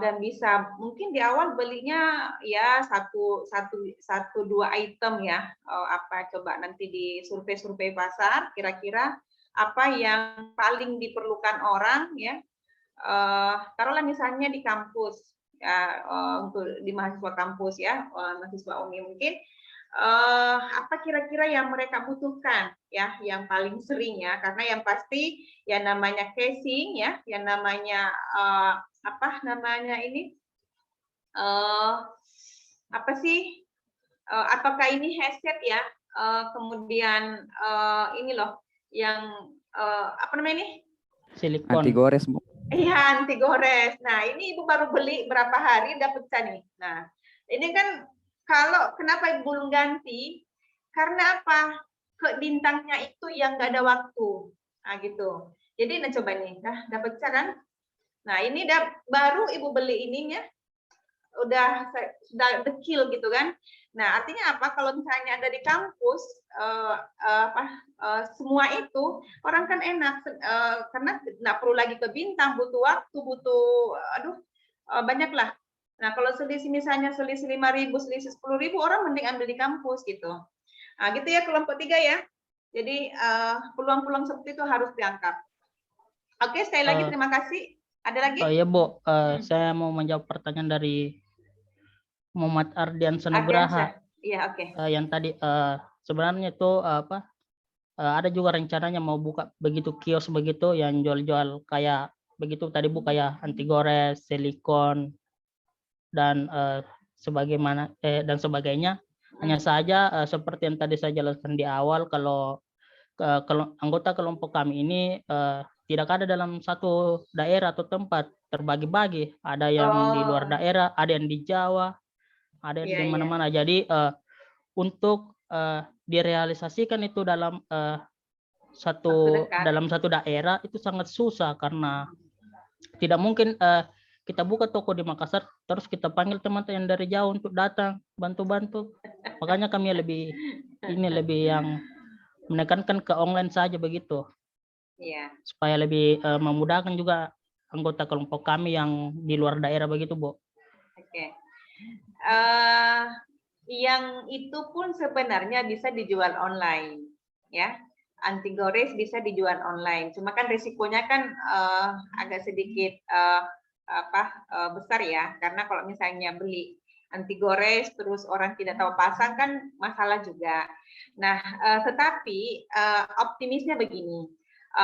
Speaker 1: dan bisa mungkin di awal belinya ya satu dua item ya, apa coba nanti di survei pasar kira-kira apa yang paling diperlukan orang ya, taruhlah misalnya di kampus ya, untuk di mahasiswa kampus ya, mahasiswa UNI mungkin apa kira-kira yang mereka butuhkan ya, yang paling sering ya, karena yang pasti yang namanya casing ya, yang namanya apa namanya ini apa sih, apakah ini headset ya, kemudian ini loh yang apa namanya ini,
Speaker 9: Silikon.
Speaker 8: Anti gores, Bu.
Speaker 1: iya anti gores. Nah ini ibu baru beli berapa hari dapat nih. Nah ini kan kalau kenapa ibu belum ganti, karena apa, ke bintangnya itu yang nggak ada waktu, nah gitu. Jadi nah coba nih, nah dapat kan. Nah ini baru ibu beli ininya, sudah dekil gitu kan. Nah artinya apa, kalau misalnya ada di kampus semua itu orang kan enak, karena nggak perlu lagi ke bintang, butuh waktu, butuh banyak lah. Nah kalau selisih misalnya selisih 5.000, selisih 10.000, orang mending ambil di kampus gitu. Nah gitu ya kelompok 3 ya. Jadi peluang-peluang seperti itu harus diangkat. Oke, sekali lagi terima kasih. Ada lagi?
Speaker 9: Oh iya Bu, saya mau menjawab pertanyaan dari Muhammad Ardian Senugraha.
Speaker 1: Iya, oke.
Speaker 9: Yang tadi sebenarnya itu apa? Ada juga rencananya mau buka begitu kios begitu yang jual-jual kayak begitu tadi Bu, kayak anti gores, silikon dan dan sebagainya. Hanya saja seperti yang tadi saya jelaskan di awal, kalau anggota kelompok kami ini tidak ada dalam satu daerah atau tempat, terbagi-bagi. Ada yang di luar daerah, ada yang di Jawa, ada yang di mana-mana. Jadi untuk direalisasikan itu dalam satu daerah itu sangat susah, karena tidak mungkin kita buka toko di Makassar terus kita panggil teman-teman yang dari jauh untuk datang bantu-bantu. Makanya kami lebih yang menekankan ke online saja begitu.
Speaker 1: Iya.
Speaker 9: Supaya lebih memudahkan juga anggota kelompok kami yang di luar daerah begitu, Bu.
Speaker 1: Oke. Yang itu pun sebenarnya bisa dijual online, ya. Anti gores bisa dijual online. Cuma kan risikonya kan agak sedikit besar ya, karena kalau misalnya beli anti gores terus orang tidak tahu pasang kan masalah juga. Nah, tetapi optimisnya begini.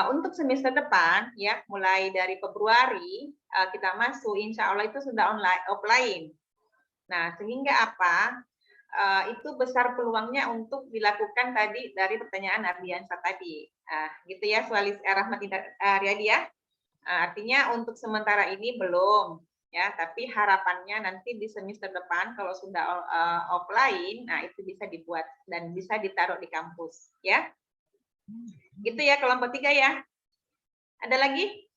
Speaker 1: Untuk semester depan ya, mulai dari Februari kita masuk, insya Allah itu sudah offline. Nah, sehingga apa? Itu besar peluangnya untuk dilakukan tadi dari pertanyaan Ardiansa tadi. Gitu ya, Sualis Rahmat Riyadi ya. Artinya untuk sementara ini belum ya, tapi harapannya nanti di semester depan kalau sudah offline, nah itu bisa dibuat dan bisa ditaruh di kampus ya. Gitu ya kelompok 3 ya. Ada lagi?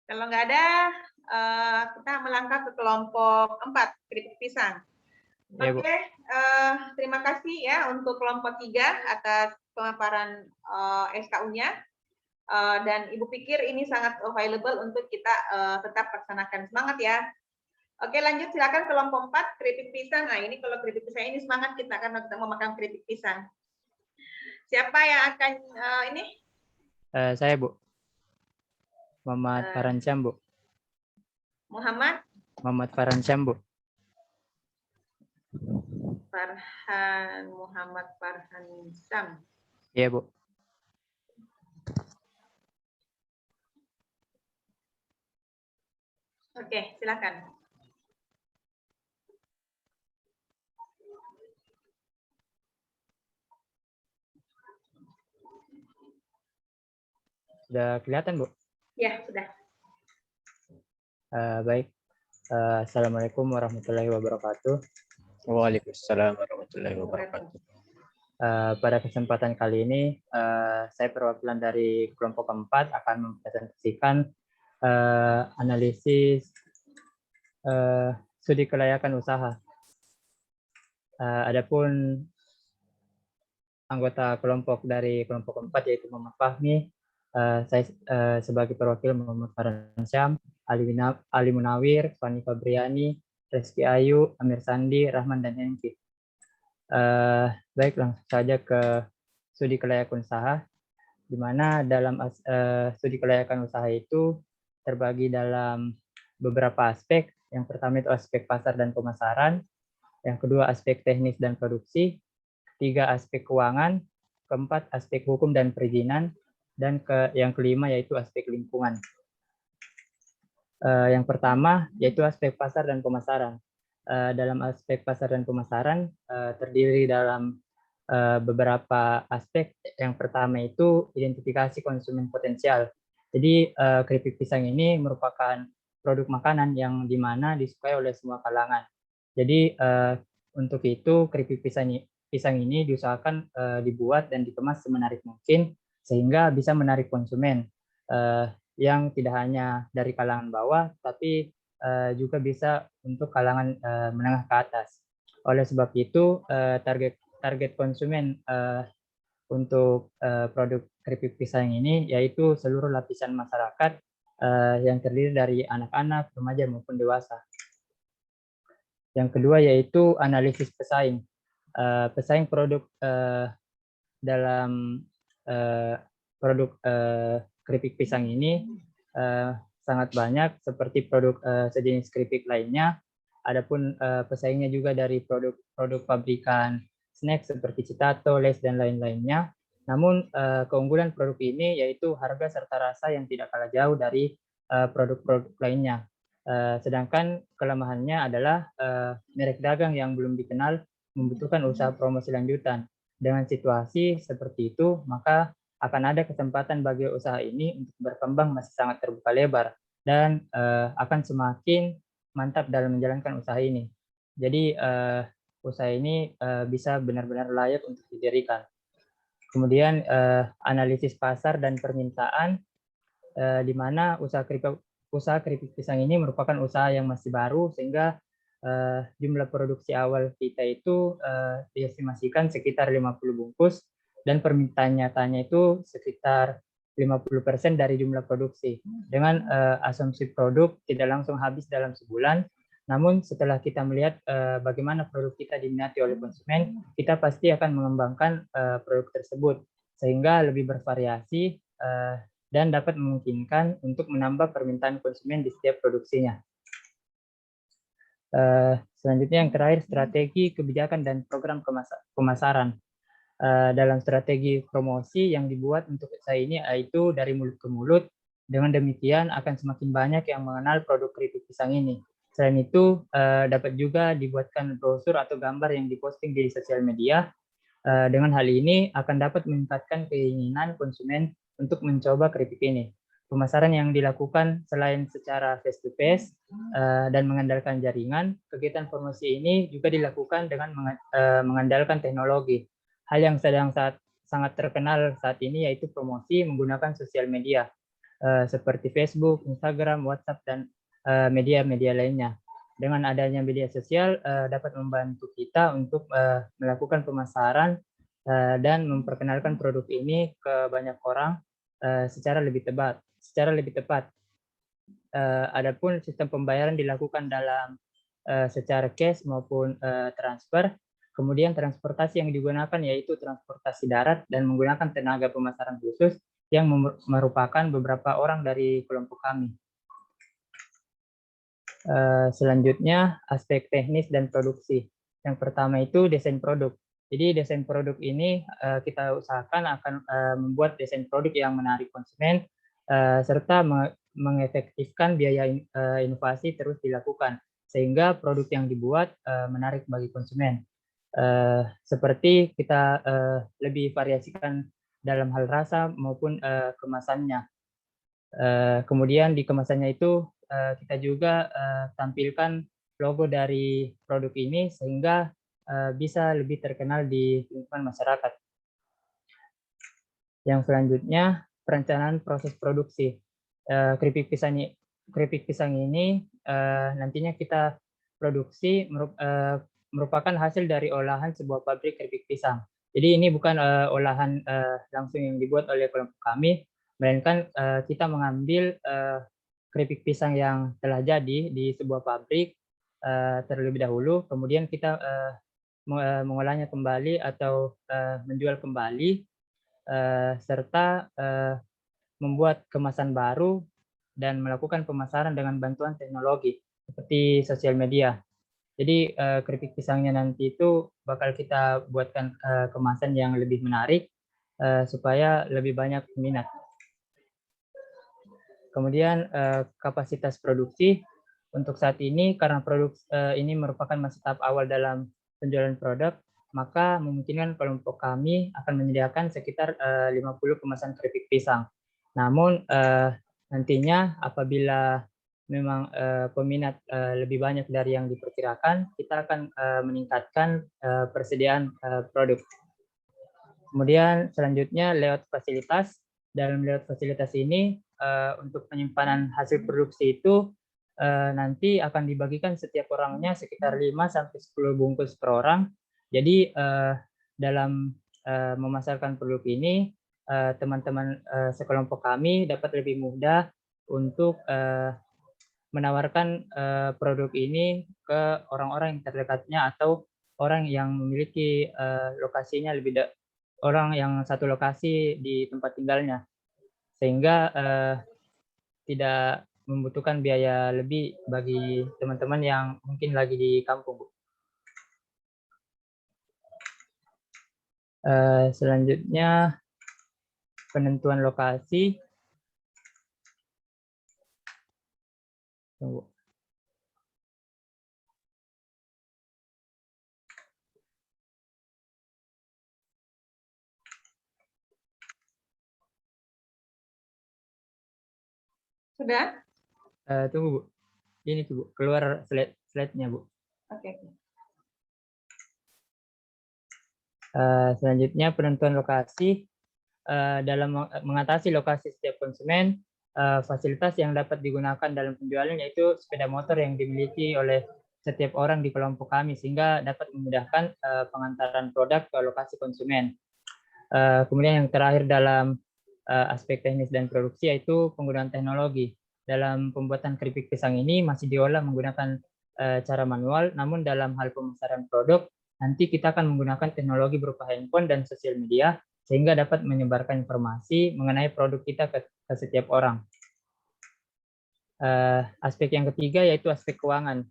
Speaker 1: Kalau nggak ada, kita melangkah ke kelompok 4, keripik pisang.
Speaker 5: Ya, Bu.
Speaker 1: Oke, terima kasih ya untuk kelompok 3 atas pemaparan SKU-nya. Dan Ibu pikir ini sangat available untuk kita tetap laksanakan. Semangat ya. Oke, lanjut silakan kelompok 4, keripik pisang. Nah, ini kalau keripik pisang ini semangat kita karena kita mau makan keripik pisang. Siapa yang akan ini?
Speaker 5: Saya, Bu. Muhammad Farhansyam, Bu.
Speaker 1: Muhammad
Speaker 5: Farhansyam, Bu.
Speaker 1: Muhammad Farhansyam.
Speaker 5: Iya, Bu.
Speaker 1: Oke, silakan.
Speaker 5: Sudah kelihatan, Bu?
Speaker 1: Ya, sudah.
Speaker 5: Baik. Assalamualaikum warahmatullahi wabarakatuh.
Speaker 7: Waalaikumsalam warahmatullahi wabarakatuh.
Speaker 5: Pada kesempatan kali ini, saya perwakilan dari kelompok 4 akan mempresentasikan analisis studi kelayakan usaha. Adapun anggota kelompok dari kelompok 4 yaitu Muhammad Fahmi, saya sebagai perwakil Muhammad Farhan Syam, Ali Munawir, Fani Fabriani, Reski Ayu, Amir Sandi, Rahman, dan Hengki. Baik, langsung saja ke studi kelayakan usaha, di mana dalam studi kelayakan usaha itu terbagi dalam beberapa aspek. Yang pertama itu aspek pasar dan pemasaran, yang kedua aspek teknis dan produksi, ketiga aspek keuangan, keempat aspek hukum dan perizinan, dan yang kelima yaitu aspek lingkungan. Yang pertama yaitu aspek pasar dan pemasaran. Dalam aspek pasar dan pemasaran terdiri dalam beberapa aspek. Yang pertama itu identifikasi konsumen potensial. Jadi keripik pisang ini merupakan produk makanan yang dimana disukai oleh semua kalangan. Jadi untuk itu keripik pisang ini diusahakan dibuat dan dikemas semenarik mungkin sehingga bisa menarik konsumen yang tidak hanya dari kalangan bawah tapi juga bisa untuk kalangan menengah ke atas. Oleh sebab itu target konsumen untuk produk keripik pisang ini yaitu seluruh lapisan masyarakat yang terdiri dari anak-anak, remaja maupun dewasa. Yang kedua yaitu analisis pesaing. Pesaing produk dalam produk keripik pisang ini sangat banyak seperti produk sejenis keripik lainnya. Adapun pesaingnya juga dari produk pabrikan snack seperti Citato, Lays, dan lain-lainnya. Namun keunggulan produk ini yaitu harga serta rasa yang tidak kalah jauh dari produk-produk lainnya. Sedangkan kelemahannya adalah merek dagang yang belum dikenal membutuhkan usaha promosi lanjutan. Dengan situasi seperti itu, maka akan ada kesempatan bagi usaha ini untuk berkembang masih sangat terbuka lebar dan akan semakin mantap dalam menjalankan usaha ini. Jadi usaha ini bisa benar-benar layak untuk didirikan. Kemudian analisis pasar dan permintaan, di mana usaha keripik pisang ini merupakan usaha yang masih baru sehingga jumlah produksi awal kita itu diestimasikan sekitar 50 bungkus dan permintaan nyatanya itu sekitar 50% dari jumlah produksi. Dengan asumsi produk tidak langsung habis dalam sebulan, namun setelah kita melihat bagaimana produk kita diminati oleh konsumen, kita pasti akan mengembangkan produk tersebut sehingga lebih bervariasi dan dapat memungkinkan untuk menambah permintaan konsumen di setiap produksinya. Selanjutnya yang terakhir, strategi, kebijakan, dan program pemasaran. Dalam strategi promosi yang dibuat untuk usaha ini yaitu dari mulut ke mulut. Dengan demikian akan semakin banyak yang mengenal produk keripik pisang ini. Selain itu dapat juga dibuatkan brosur atau gambar yang diposting di sosial media. Dengan hal ini akan dapat meningkatkan keinginan konsumen untuk mencoba keripik ini. Pemasaran yang dilakukan selain secara face to face dan mengandalkan jaringan, kegiatan promosi ini juga dilakukan dengan mengandalkan teknologi. Hal yang sangat terkenal saat ini yaitu promosi menggunakan sosial media seperti Facebook, Instagram, WhatsApp, dan media-media lainnya. Dengan adanya media sosial dapat membantu kita untuk melakukan pemasaran dan memperkenalkan produk ini ke banyak orang secara lebih tepat. Adapun sistem pembayaran dilakukan dalam secara cash maupun transfer. Kemudian transportasi yang digunakan yaitu transportasi darat dan menggunakan tenaga pemasaran khusus yang merupakan beberapa orang dari kelompok kami. Selanjutnya aspek teknis dan produksi. Yang pertama itu desain produk. Jadi desain produk ini kita usahakan akan membuat desain produk yang menarik konsumen serta mengefektifkan biaya inovasi terus dilakukan sehingga produk yang dibuat menarik bagi konsumen. Seperti kita lebih variasikan dalam hal rasa maupun kemasannya. Kemudian di kemasannya itu kita juga tampilkan logo dari produk ini sehingga bisa lebih terkenal di lingkungan masyarakat. Yang selanjutnya perencanaan proses produksi. Keripik keripik pisang ini nantinya kita produksi merupakan hasil dari olahan sebuah pabrik keripik pisang. Jadi ini bukan olahan langsung yang dibuat oleh kelompok kami, melainkan kita mengambil keripik pisang yang telah jadi di sebuah pabrik terlebih dahulu, kemudian kita mengolahnya kembali atau menjual kembali serta membuat kemasan baru dan melakukan pemasaran dengan bantuan teknologi seperti sosial media. Jadi keripik pisangnya nanti itu bakal kita buatkan kemasan yang lebih menarik supaya lebih banyak minat. Kemudian kapasitas produksi untuk saat ini karena produk ini merupakan masih tahap awal dalam penjualan produk, maka memungkinkan kelompok kami akan menyediakan sekitar 50 kemasan keripik pisang. Namun nantinya apabila memang peminat lebih banyak dari yang diperkirakan, kita akan meningkatkan persediaan produk. Kemudian selanjutnya lewat fasilitas. Dalam lewat fasilitas ini untuk penyimpanan hasil produksi itu nanti akan dibagikan setiap orangnya sekitar 5-10 bungkus per orang. Jadi dalam memasarkan produk ini teman-teman sekelompok kami dapat lebih mudah untuk menawarkan produk ini ke orang-orang yang terdekatnya atau orang yang memiliki lokasinya orang yang satu lokasi di tempat tinggalnya, sehingga tidak membutuhkan biaya lebih bagi teman-teman yang mungkin lagi di kampung. Selanjutnya penentuan lokasi. Tunggu.
Speaker 1: Sudah?
Speaker 5: Tunggu Bu, ini tuh Bu, keluar slide-nya Bu.
Speaker 1: Oke.
Speaker 5: Selanjutnya penentuan lokasi. Dalam mengatasi lokasi setiap konsumen, fasilitas yang dapat digunakan dalam penjualan yaitu sepeda motor yang dimiliki oleh setiap orang di kelompok kami sehingga dapat memudahkan pengantaran produk ke lokasi konsumen. Kemudian yang terakhir dalam aspek teknis dan produksi yaitu penggunaan teknologi. Dalam pembuatan keripik pisang ini masih diolah menggunakan cara manual, namun dalam hal pemasaran produk nanti kita akan menggunakan teknologi berupa handphone dan sosial media sehingga dapat menyebarkan informasi mengenai produk kita ke setiap orang. Aspek yang ketiga yaitu aspek keuangan.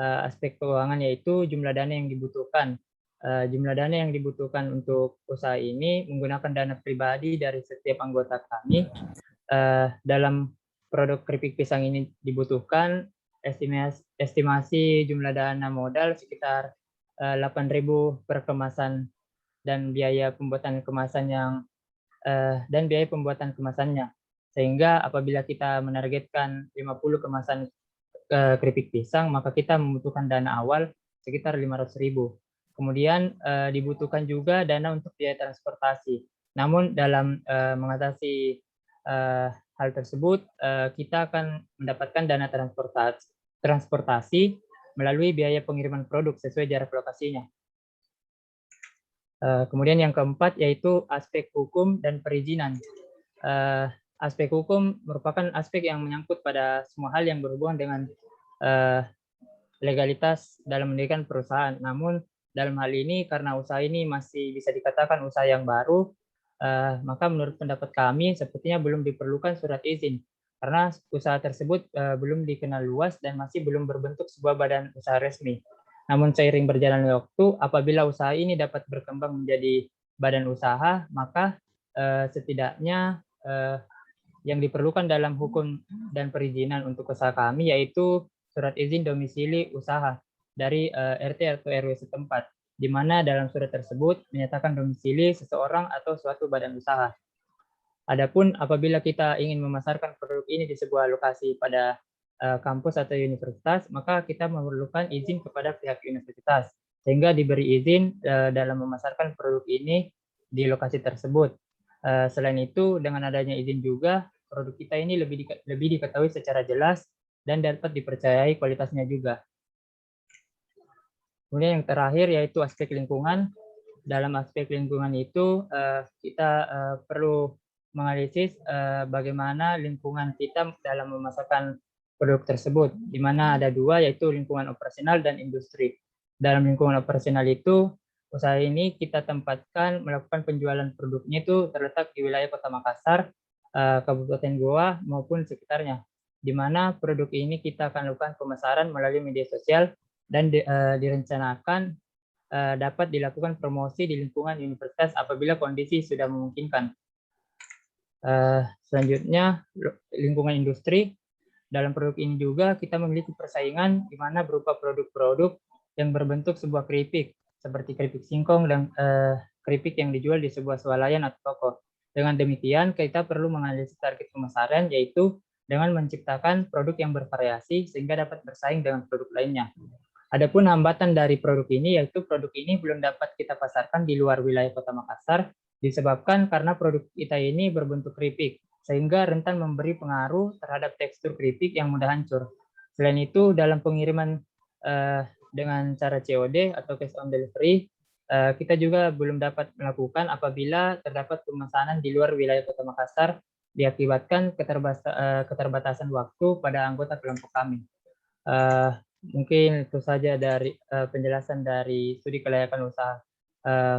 Speaker 5: Aspek keuangan yaitu jumlah dana yang dibutuhkan. Jumlah dana yang dibutuhkan untuk usaha ini menggunakan dana pribadi dari setiap anggota kami. Dalam produk keripik pisang ini dibutuhkan estimasi jumlah dana modal sekitar 8.000 per kemasan dan biaya pembuatan kemasannya. Sehingga apabila kita menargetkan 50 kemasan keripik pisang, maka kita membutuhkan dana awal sekitar 500.000. Kemudian dibutuhkan juga dana untuk biaya transportasi. Namun dalam mengatasi hal tersebut, kita akan mendapatkan dana transportasi melalui biaya pengiriman produk sesuai jarak lokasinya. Kemudian yang keempat yaitu aspek hukum dan perizinan. Aspek hukum merupakan aspek yang menyangkut pada semua hal yang berhubungan dengan legalitas dalam mendirikan perusahaan. Namun dalam hal ini karena usaha ini masih bisa dikatakan usaha yang baru, maka menurut pendapat kami sepertinya belum diperlukan surat izin karena usaha tersebut belum dikenal luas dan masih belum berbentuk sebuah badan usaha resmi. Namun seiring berjalannya waktu, apabila usaha ini dapat berkembang menjadi badan usaha, maka setidaknya yang diperlukan dalam hukum dan perizinan untuk usaha kami yaitu surat izin domisili usaha dari RT atau RW setempat, di mana dalam surat tersebut menyatakan domisili seseorang atau suatu badan usaha. Adapun apabila kita ingin memasarkan produk ini di sebuah lokasi pada kampus atau universitas, maka kita memerlukan izin kepada pihak universitas, sehingga diberi izin dalam memasarkan produk ini di lokasi tersebut. Selain itu, dengan adanya izin juga, produk kita ini lebih diketahui secara jelas dan dapat dipercayai kualitasnya juga. Kemudian yang terakhir yaitu aspek lingkungan. Dalam aspek lingkungan itu kita perlu menganalisis bagaimana lingkungan kita dalam memasarkan produk tersebut, di mana ada dua, yaitu lingkungan operasional dan industri. Dalam lingkungan operasional itu, usaha ini kita tempatkan melakukan penjualan produknya itu terletak di wilayah Kota Makassar, Kabupaten Goa maupun sekitarnya, di mana produk ini kita akan lakukan pemasaran melalui media sosial dan direncanakan dapat dilakukan promosi di lingkungan universitas apabila kondisi sudah memungkinkan. Selanjutnya, lingkungan industri. Dalam produk ini juga kita memiliki persaingan di mana berupa produk-produk yang berbentuk sebuah keripik, seperti keripik singkong dan keripik yang dijual di sebuah swalayan atau toko. Dengan demikian, kita perlu menganalisis target pemasaran, yaitu dengan menciptakan produk yang bervariasi sehingga dapat bersaing dengan produk lainnya. Adapun hambatan dari produk ini, yaitu produk ini belum dapat kita pasarkan di luar wilayah Kota Makassar, disebabkan karena produk kita ini berbentuk keripik, sehingga rentan memberi pengaruh terhadap tekstur keripik yang mudah hancur. Selain itu, dalam pengiriman dengan cara COD atau cash on delivery, kita juga belum dapat melakukan apabila terdapat pemesanan di luar wilayah Kota Makassar diakibatkan keterbatasan waktu pada anggota kelompok kami. Mungkin itu saja dari penjelasan dari studi kelayakan usaha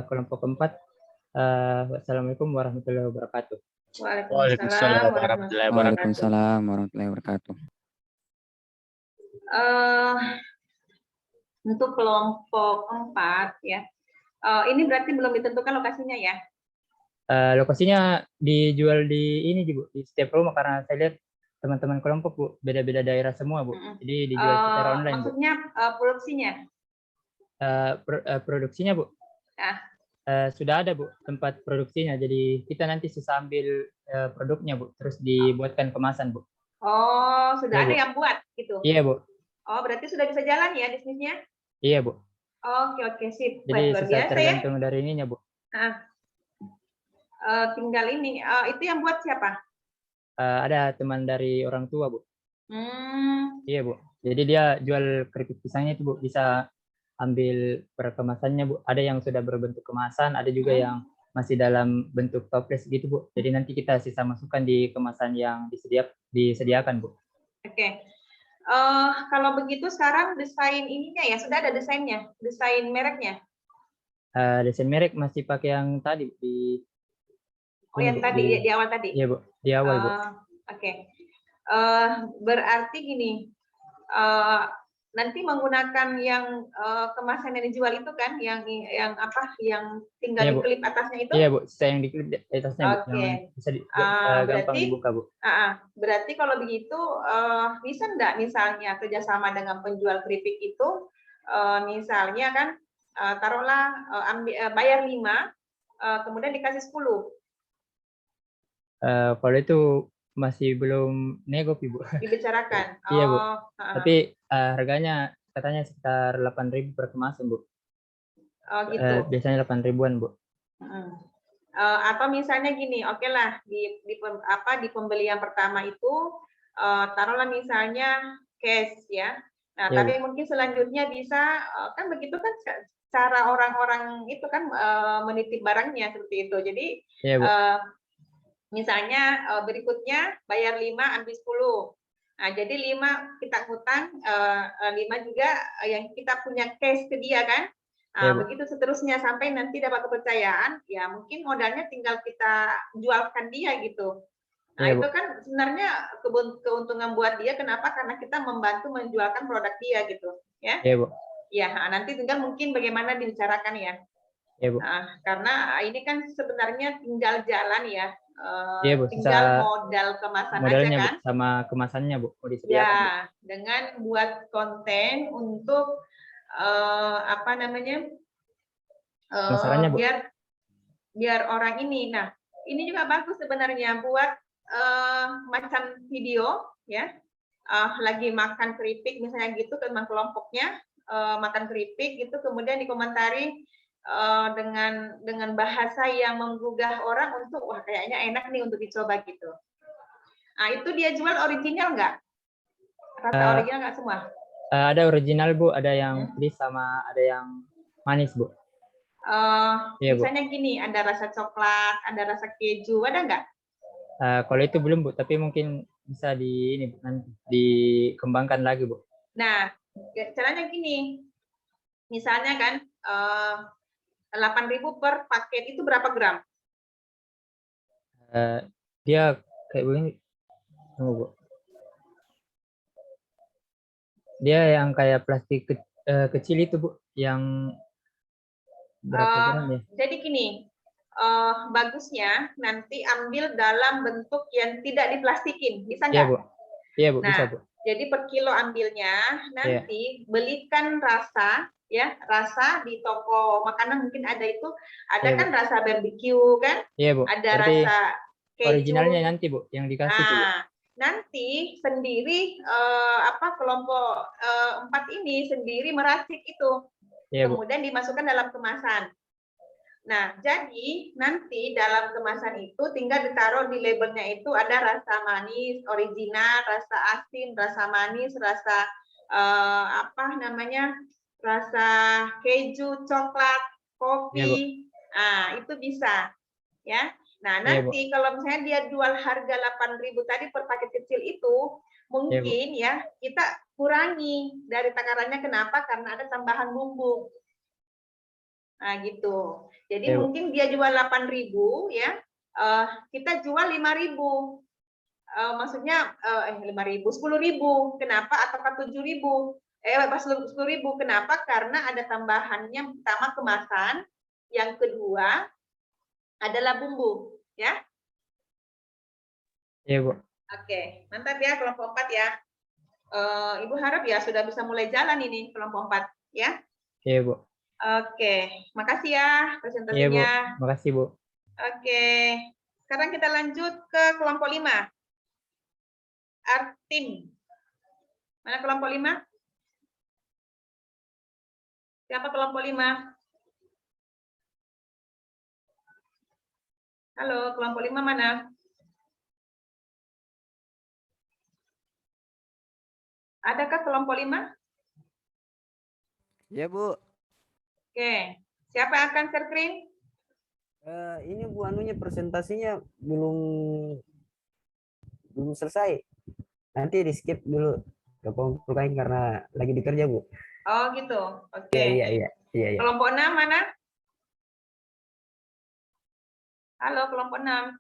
Speaker 5: kelompok keempat. Wassalamualaikum warahmatullahi wabarakatuh.
Speaker 1: Waalaikumsalam warahmatullahi wabarakatuh.
Speaker 8: Waalaikumsalam warahmatullahi wabarakatuh.
Speaker 1: Untuk kelompok 4 ya, ini berarti belum ditentukan lokasinya ya?
Speaker 5: Lokasinya dijual di ini Bu, di setiap rumah, karena saya lihat teman-teman kelompok Bu beda-beda daerah semua Bu, jadi dijual secara online.
Speaker 1: Maksudnya produksinya?
Speaker 5: Produksinya Bu, sudah ada Bu tempat produksinya, jadi kita nanti sisa ambil produknya Bu, terus dibuatkan kemasan Bu.
Speaker 1: Oh, sudah
Speaker 5: Ya,
Speaker 1: ada
Speaker 5: Bu.
Speaker 1: yang buat gitu?
Speaker 5: Iya Bu.
Speaker 1: Oh, berarti sudah bisa jalan ya bisnisnya?
Speaker 5: Iya Bu.
Speaker 1: Oke, sip.
Speaker 5: Jadi
Speaker 1: Luar
Speaker 5: sisa
Speaker 1: biasa ya.
Speaker 5: tergantung dari ininya Bu.
Speaker 1: Tinggal ini, itu yang buat siapa?
Speaker 5: Ada teman dari orang tua Bu. Iya Bu. Jadi dia jual keripik pisangnya itu Bu, bisa ambil per kemasannya Bu. Ada yang sudah berbentuk kemasan, ada juga yang masih dalam bentuk toples gitu Bu. Jadi nanti kita sisa masukkan di kemasan yang disediakan Bu.
Speaker 1: Oke. Kalau begitu sekarang desain ininya ya, sudah ada desainnya, desain mereknya?
Speaker 5: Desain merek masih pakai yang tadi di.
Speaker 1: Oh, yang tadi di awal tadi?
Speaker 5: Iya Bu, di awal Bu.
Speaker 1: Oke. Berarti gini, nanti menggunakan yang kemasan yang dijual itu kan, yang apa, yang tinggal
Speaker 5: Iya, Bu.
Speaker 1: diklip atasnya itu?
Speaker 5: Iya Bu, saya yang diklip di atasnya Bu,
Speaker 1: Oke.
Speaker 5: yang bisa gampang
Speaker 1: Berarti
Speaker 5: dibuka Bu.
Speaker 1: berarti kalau begitu bisa enggak misalnya kerjasama dengan penjual keripik itu, misalnya kan taruhlah bayar 5, kemudian dikasih 10.
Speaker 5: Kalau itu masih belum nego Bu.
Speaker 1: Dibicarakan.
Speaker 5: Iya Bu. Tapi harganya katanya sekitar 8.000 per kemasan Bu.
Speaker 1: Oh gitu.
Speaker 5: Biasanya 8.000-an Bu.
Speaker 1: Atau misalnya gini, oke lah di pembelian pertama itu taruhlah misalnya cash ya. Nah,
Speaker 5: Ya,
Speaker 1: tapi mungkin selanjutnya bisa kan begitu kan cara orang-orang itu kan menitip barangnya seperti itu. Jadi
Speaker 5: ya, Bu.
Speaker 1: Misalnya berikutnya bayar 5 ambil 10. Nah, jadi 5 kita ngutang, 5 juga yang kita punya cash ke dia kan.
Speaker 5: Ya,
Speaker 1: begitu seterusnya sampai nanti dapat kepercayaan, ya mungkin modalnya tinggal kita jualkan dia gitu. Nah,
Speaker 5: Ya, Bu.
Speaker 1: itu kan sebenarnya keuntungan buat dia, kenapa? Karena kita membantu menjualkan produk dia gitu, ya.
Speaker 5: Ya, Bu.
Speaker 1: Ya, nanti tinggal mungkin bagaimana dibicarakan ya.
Speaker 5: Ya, Bu.
Speaker 1: Karena ini kan sebenarnya tinggal jalan ya.
Speaker 5: Iya, Bu,
Speaker 1: tinggal modal kemasan
Speaker 5: modalnya
Speaker 1: aja kan?
Speaker 5: Bu, sama kemasannya Bu, mau disediakan.
Speaker 1: Ya,
Speaker 5: Bu.
Speaker 1: dengan buat konten untuk apa namanya?
Speaker 5: Pemasarannya, Bu.
Speaker 1: biar orang ini. Nah, ini juga bagus sebenarnya buat macam video ya. Lagi makan keripik misalnya gitu, teman kelompoknya makan keripik gitu, kemudian dikomentari dengan bahasa yang menggugah orang untuk wah kayaknya enak nih untuk dicoba gitu. Nah, itu dia jual original nggak? Rasa
Speaker 5: Eh,
Speaker 1: original nggak semua?
Speaker 5: Ada original Bu, ada yang pedas sama ada yang manis Bu. Iya, Bu.
Speaker 1: Misalnya gini, ada rasa coklat, ada rasa keju, ada nggak?
Speaker 5: Kalau itu belum Bu, tapi mungkin bisa ini nanti dikembangkan lagi Bu.
Speaker 1: Nah, caranya gini, misalnya kan 8.000 per paket itu berapa gram?
Speaker 5: Dia kayak begini, tunggu Bu. Dia yang kayak plastik kecil itu Bu, yang berapa gram ya?
Speaker 1: Jadi gini, bagusnya nanti ambil dalam bentuk yang tidak diplastikin, bisa
Speaker 5: Iya
Speaker 1: nggak?
Speaker 5: Bu, iya Bu,
Speaker 1: Nah,
Speaker 5: bisa Bu.
Speaker 1: jadi per kilo ambilnya, nanti belikan rasa, ya rasa di toko makanan mungkin ada itu, ada
Speaker 5: Iya,
Speaker 1: kan
Speaker 5: Bu.
Speaker 1: rasa barbecue kan,
Speaker 5: Iya Bu,
Speaker 1: ada
Speaker 5: berarti
Speaker 1: rasa keju.
Speaker 5: originalnya nanti Bu, yang dikasih tuh Bu.
Speaker 1: Nah, nanti sendiri kelompok 4 ini sendiri meracik itu,
Speaker 5: Iya Bu.
Speaker 1: kemudian dimasukkan dalam kemasan. Nah, jadi nanti dalam kemasan itu tinggal ditaruh di labelnya itu ada rasa manis, original, rasa asin, rasa manis, rasa rasa keju, coklat, kopi. Nah, itu bisa ya. Nah, nanti kalau misalnya dia jual harga 8.000 tadi per paket kecil itu, mungkin ya kita kurangi dari takarannya. Kenapa? Karena ada tambahan bumbu. Nah, gitu. Jadi mungkin dia jual 8.000 ya, kita jual 5.000. Maksudnya 5.000, 10.000. Kenapa? Ataukah 7.000? 10.000. Kenapa? Karena ada tambahannya, pertama kemasan, yang kedua adalah bumbu, ya.
Speaker 5: Iya Bu.
Speaker 1: Oke, mantap ya kelompok 4 ya. Ibu harap ya sudah bisa mulai jalan ini kelompok 4 ya.
Speaker 5: Iya Bu.
Speaker 1: Oke, makasih ya presentasinya.
Speaker 5: Iya Bu, makasih Bu.
Speaker 1: Oke, sekarang kita lanjut ke kelompok 5. Artim. Mana kelompok 5? Siapa kelompok 5? Halo, kelompok 5 mana? Adakah kelompok 5?
Speaker 11: Ya Bu.
Speaker 1: Oke, siapa yang akan share screen?
Speaker 11: Ini Bu, anunya presentasinya belum selesai. Nanti di skip dulu ke kelompok lain karena lagi bekerja Bu.
Speaker 1: Oh gitu, oke.
Speaker 11: Iya.
Speaker 1: Kelompok 6 mana? Halo, kelompok 6.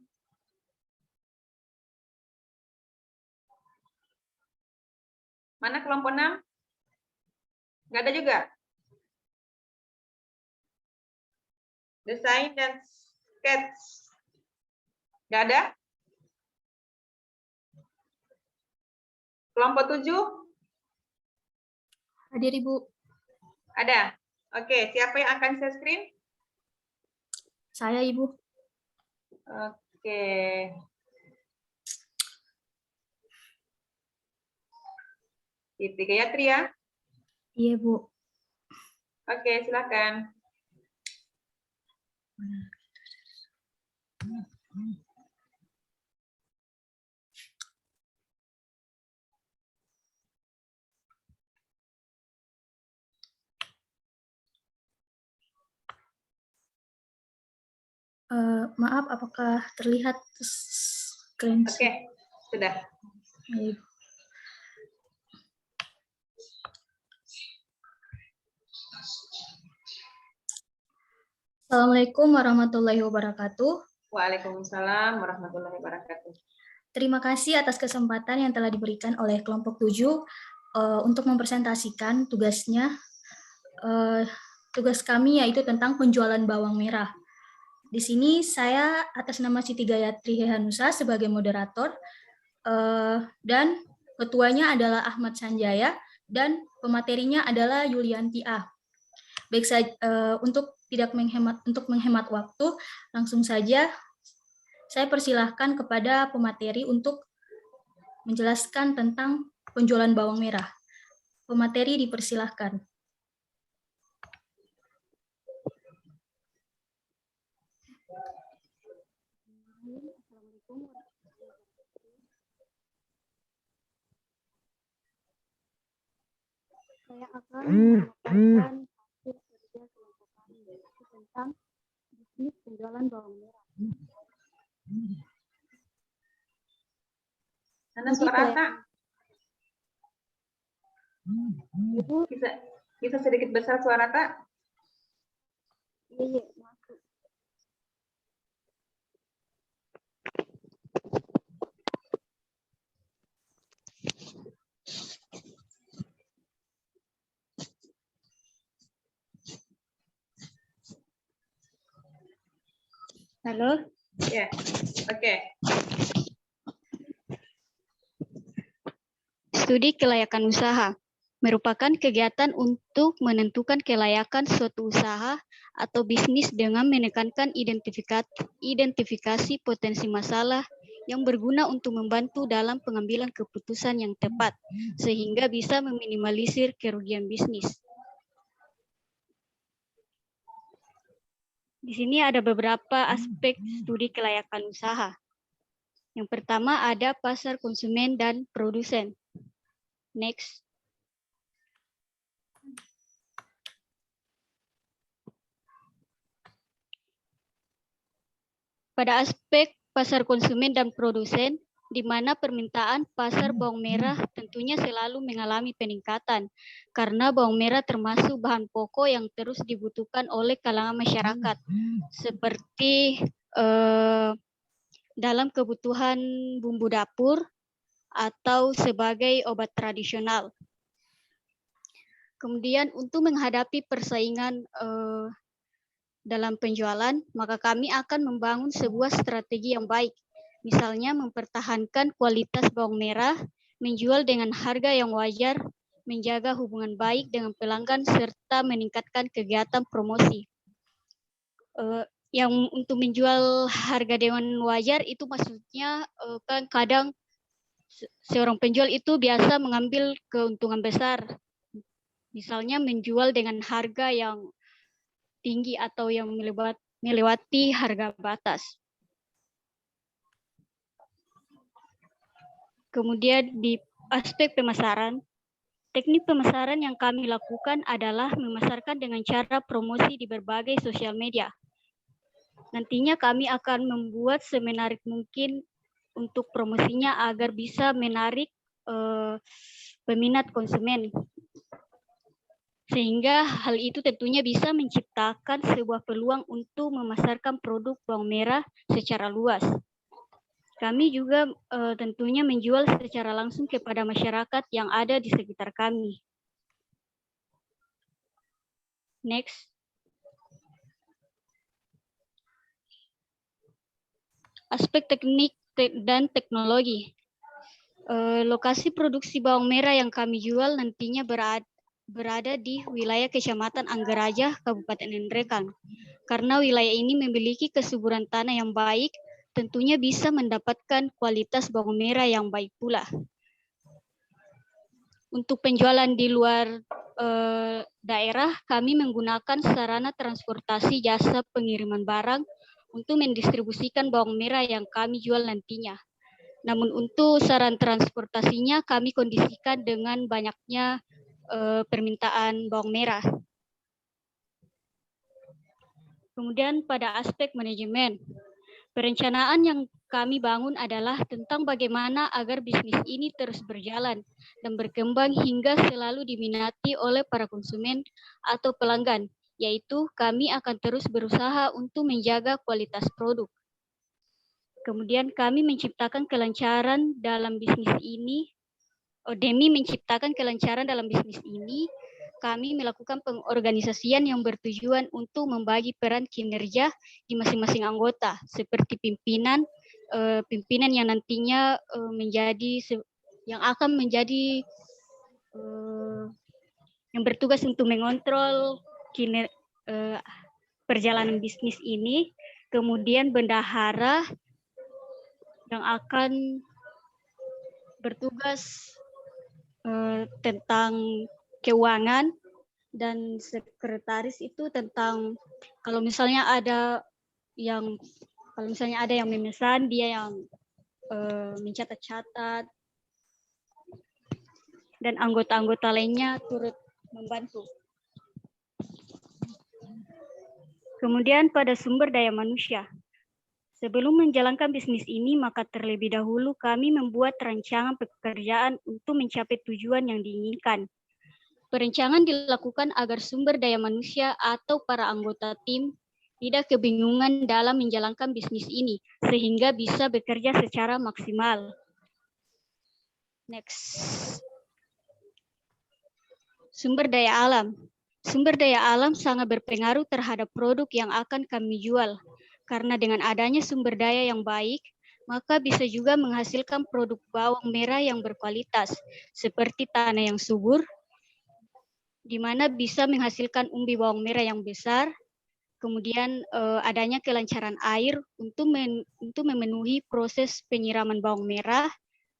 Speaker 1: Mana kelompok 6? Nggak ada juga? Desain dan sketch. Nggak ada? Kelompok 7?
Speaker 6: Hadir Ibu.
Speaker 1: Ada? Oke, siapa yang akan share screen?
Speaker 6: Saya Ibu.
Speaker 1: Oke. Siti Gayatri ya?
Speaker 6: Iya Bu.
Speaker 1: Oke, silakan.
Speaker 6: Maaf, apakah terlihat screen?
Speaker 1: Oke, sudah.
Speaker 6: Baik. Assalamualaikum warahmatullahi wabarakatuh.
Speaker 1: Waalaikumsalam warahmatullahi wabarakatuh.
Speaker 6: Terima kasih atas kesempatan yang telah diberikan oleh kelompok 7 untuk mempresentasikan tugasnya. Tugas kami yaitu tentang penjualan bawang merah. Di sini saya atas nama Siti Gayatri Hehanusa sebagai moderator dan ketuanya adalah Ahmad Sanjaya dan pematerinya adalah Yulianti A. Baik saja, untuk menghemat waktu, langsung saja saya persilahkan kepada pemateri untuk menjelaskan tentang penjualan bawang merah. Pemateri dipersilahkan.
Speaker 12: saya akan memaparkan hasil kerja kelompok kami yaitu tentang bisnis penjualan bawang merah.
Speaker 1: Mana suara Kak? Bisa sedikit besar suara Kak?
Speaker 12: Iya, masuk.
Speaker 1: Halo? Ya, oke.
Speaker 12: Studi kelayakan usaha merupakan kegiatan untuk menentukan kelayakan suatu usaha atau bisnis dengan menekankan identifikasi potensi masalah yang berguna untuk membantu dalam pengambilan keputusan yang tepat, sehingga bisa meminimalisir kerugian bisnis. Di sini ada beberapa aspek studi kelayakan usaha. Yang pertama ada pasar konsumen dan produsen. Next. Pada aspek pasar konsumen dan produsen, di mana permintaan pasar bawang merah tentunya selalu mengalami peningkatan, karena bawang merah termasuk bahan pokok yang terus dibutuhkan oleh kalangan masyarakat, seperti dalam kebutuhan bumbu dapur atau sebagai obat tradisional. Kemudian untuk menghadapi persaingan dalam penjualan, maka kami akan membangun sebuah strategi yang baik. Misalnya mempertahankan kualitas bawang merah, menjual dengan harga yang wajar, menjaga hubungan baik dengan pelanggan, serta meningkatkan kegiatan promosi. Yang untuk menjual harga dengan wajar itu maksudnya kan kadang seorang penjual itu biasa mengambil keuntungan besar. Misalnya menjual dengan harga yang tinggi atau yang melewati harga batas. Kemudian di aspek pemasaran, teknik pemasaran yang kami lakukan adalah memasarkan dengan cara promosi di berbagai sosial media. Nantinya kami akan membuat semenarik mungkin untuk promosinya agar bisa menarik peminat konsumen. Sehingga hal itu tentunya bisa menciptakan sebuah peluang untuk memasarkan produk bawang merah secara luas. Kami juga tentunya menjual secara langsung kepada masyarakat yang ada di sekitar kami. Next. Aspek teknik dan teknologi. Lokasi produksi bawang merah yang kami jual nantinya berada di wilayah Kecamatan Anggaraja, Kabupaten Ngendrekang. Karena wilayah ini memiliki kesuburan tanah yang baik, tentunya bisa mendapatkan kualitas bawang merah yang baik pula. Untuk penjualan di luar daerah, kami menggunakan sarana transportasi jasa pengiriman barang untuk mendistribusikan bawang merah yang kami jual nantinya. Namun untuk saran transportasinya kami kondisikan dengan banyaknya permintaan bawang merah. Kemudian pada aspek manajemen, perencanaan yang kami bangun adalah tentang bagaimana agar bisnis ini terus berjalan dan berkembang hingga selalu diminati oleh para konsumen atau pelanggan, yaitu kami akan terus berusaha untuk menjaga kualitas produk. Kemudian kami menciptakan kelancaran dalam bisnis ini. Demi menciptakan kelancaran dalam bisnis ini, kami melakukan pengorganisasian yang bertujuan untuk membagi peran kinerja di masing-masing anggota, seperti pimpinan yang nantinya yang akan menjadi yang bertugas untuk mengontrol perjalanan bisnis ini, kemudian bendahara yang akan bertugas tentang keuangan, dan sekretaris itu tentang kalau misalnya ada yang memesan, dia yang mencatat-catat, dan anggota-anggota lainnya turut membantu. Kemudian pada sumber daya manusia. Sebelum menjalankan bisnis ini, maka terlebih dahulu kami membuat rancangan pekerjaan untuk mencapai tujuan yang diinginkan. Perencanaan dilakukan agar sumber daya manusia atau para anggota tim tidak kebingungan dalam menjalankan bisnis ini, sehingga bisa bekerja secara maksimal. Next. Sumber daya alam. Sumber daya alam sangat berpengaruh terhadap produk yang akan kami jual. Karena dengan adanya sumber daya yang baik, maka bisa juga menghasilkan produk bawang merah yang berkualitas, seperti tanah yang subur, di mana bisa menghasilkan umbi bawang merah yang besar, kemudian adanya kelancaran air untuk memenuhi proses penyiraman bawang merah,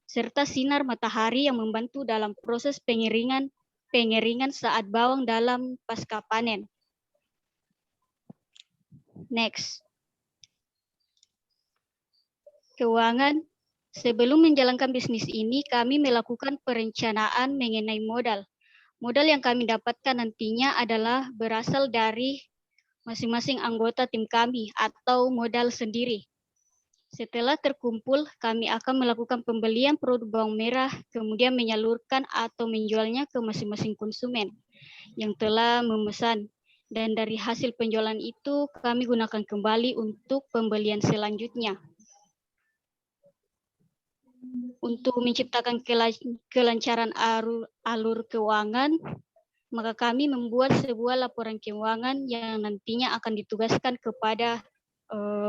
Speaker 12: serta sinar matahari yang membantu dalam proses pengeringan saat bawang dalam pasca panen. Next. Keuangan. Sebelum menjalankan bisnis ini, kami melakukan perencanaan mengenai modal. Modal yang kami dapatkan nantinya adalah berasal dari masing-masing anggota tim kami atau modal sendiri. Setelah terkumpul, kami akan melakukan pembelian produk bawang merah, kemudian menyalurkan atau menjualnya ke masing-masing konsumen yang telah memesan. Dan dari hasil penjualan itu, kami gunakan kembali untuk pembelian selanjutnya. Untuk menciptakan kelancaran alur keuangan, maka kami membuat sebuah laporan keuangan yang nantinya akan ditugaskan kepada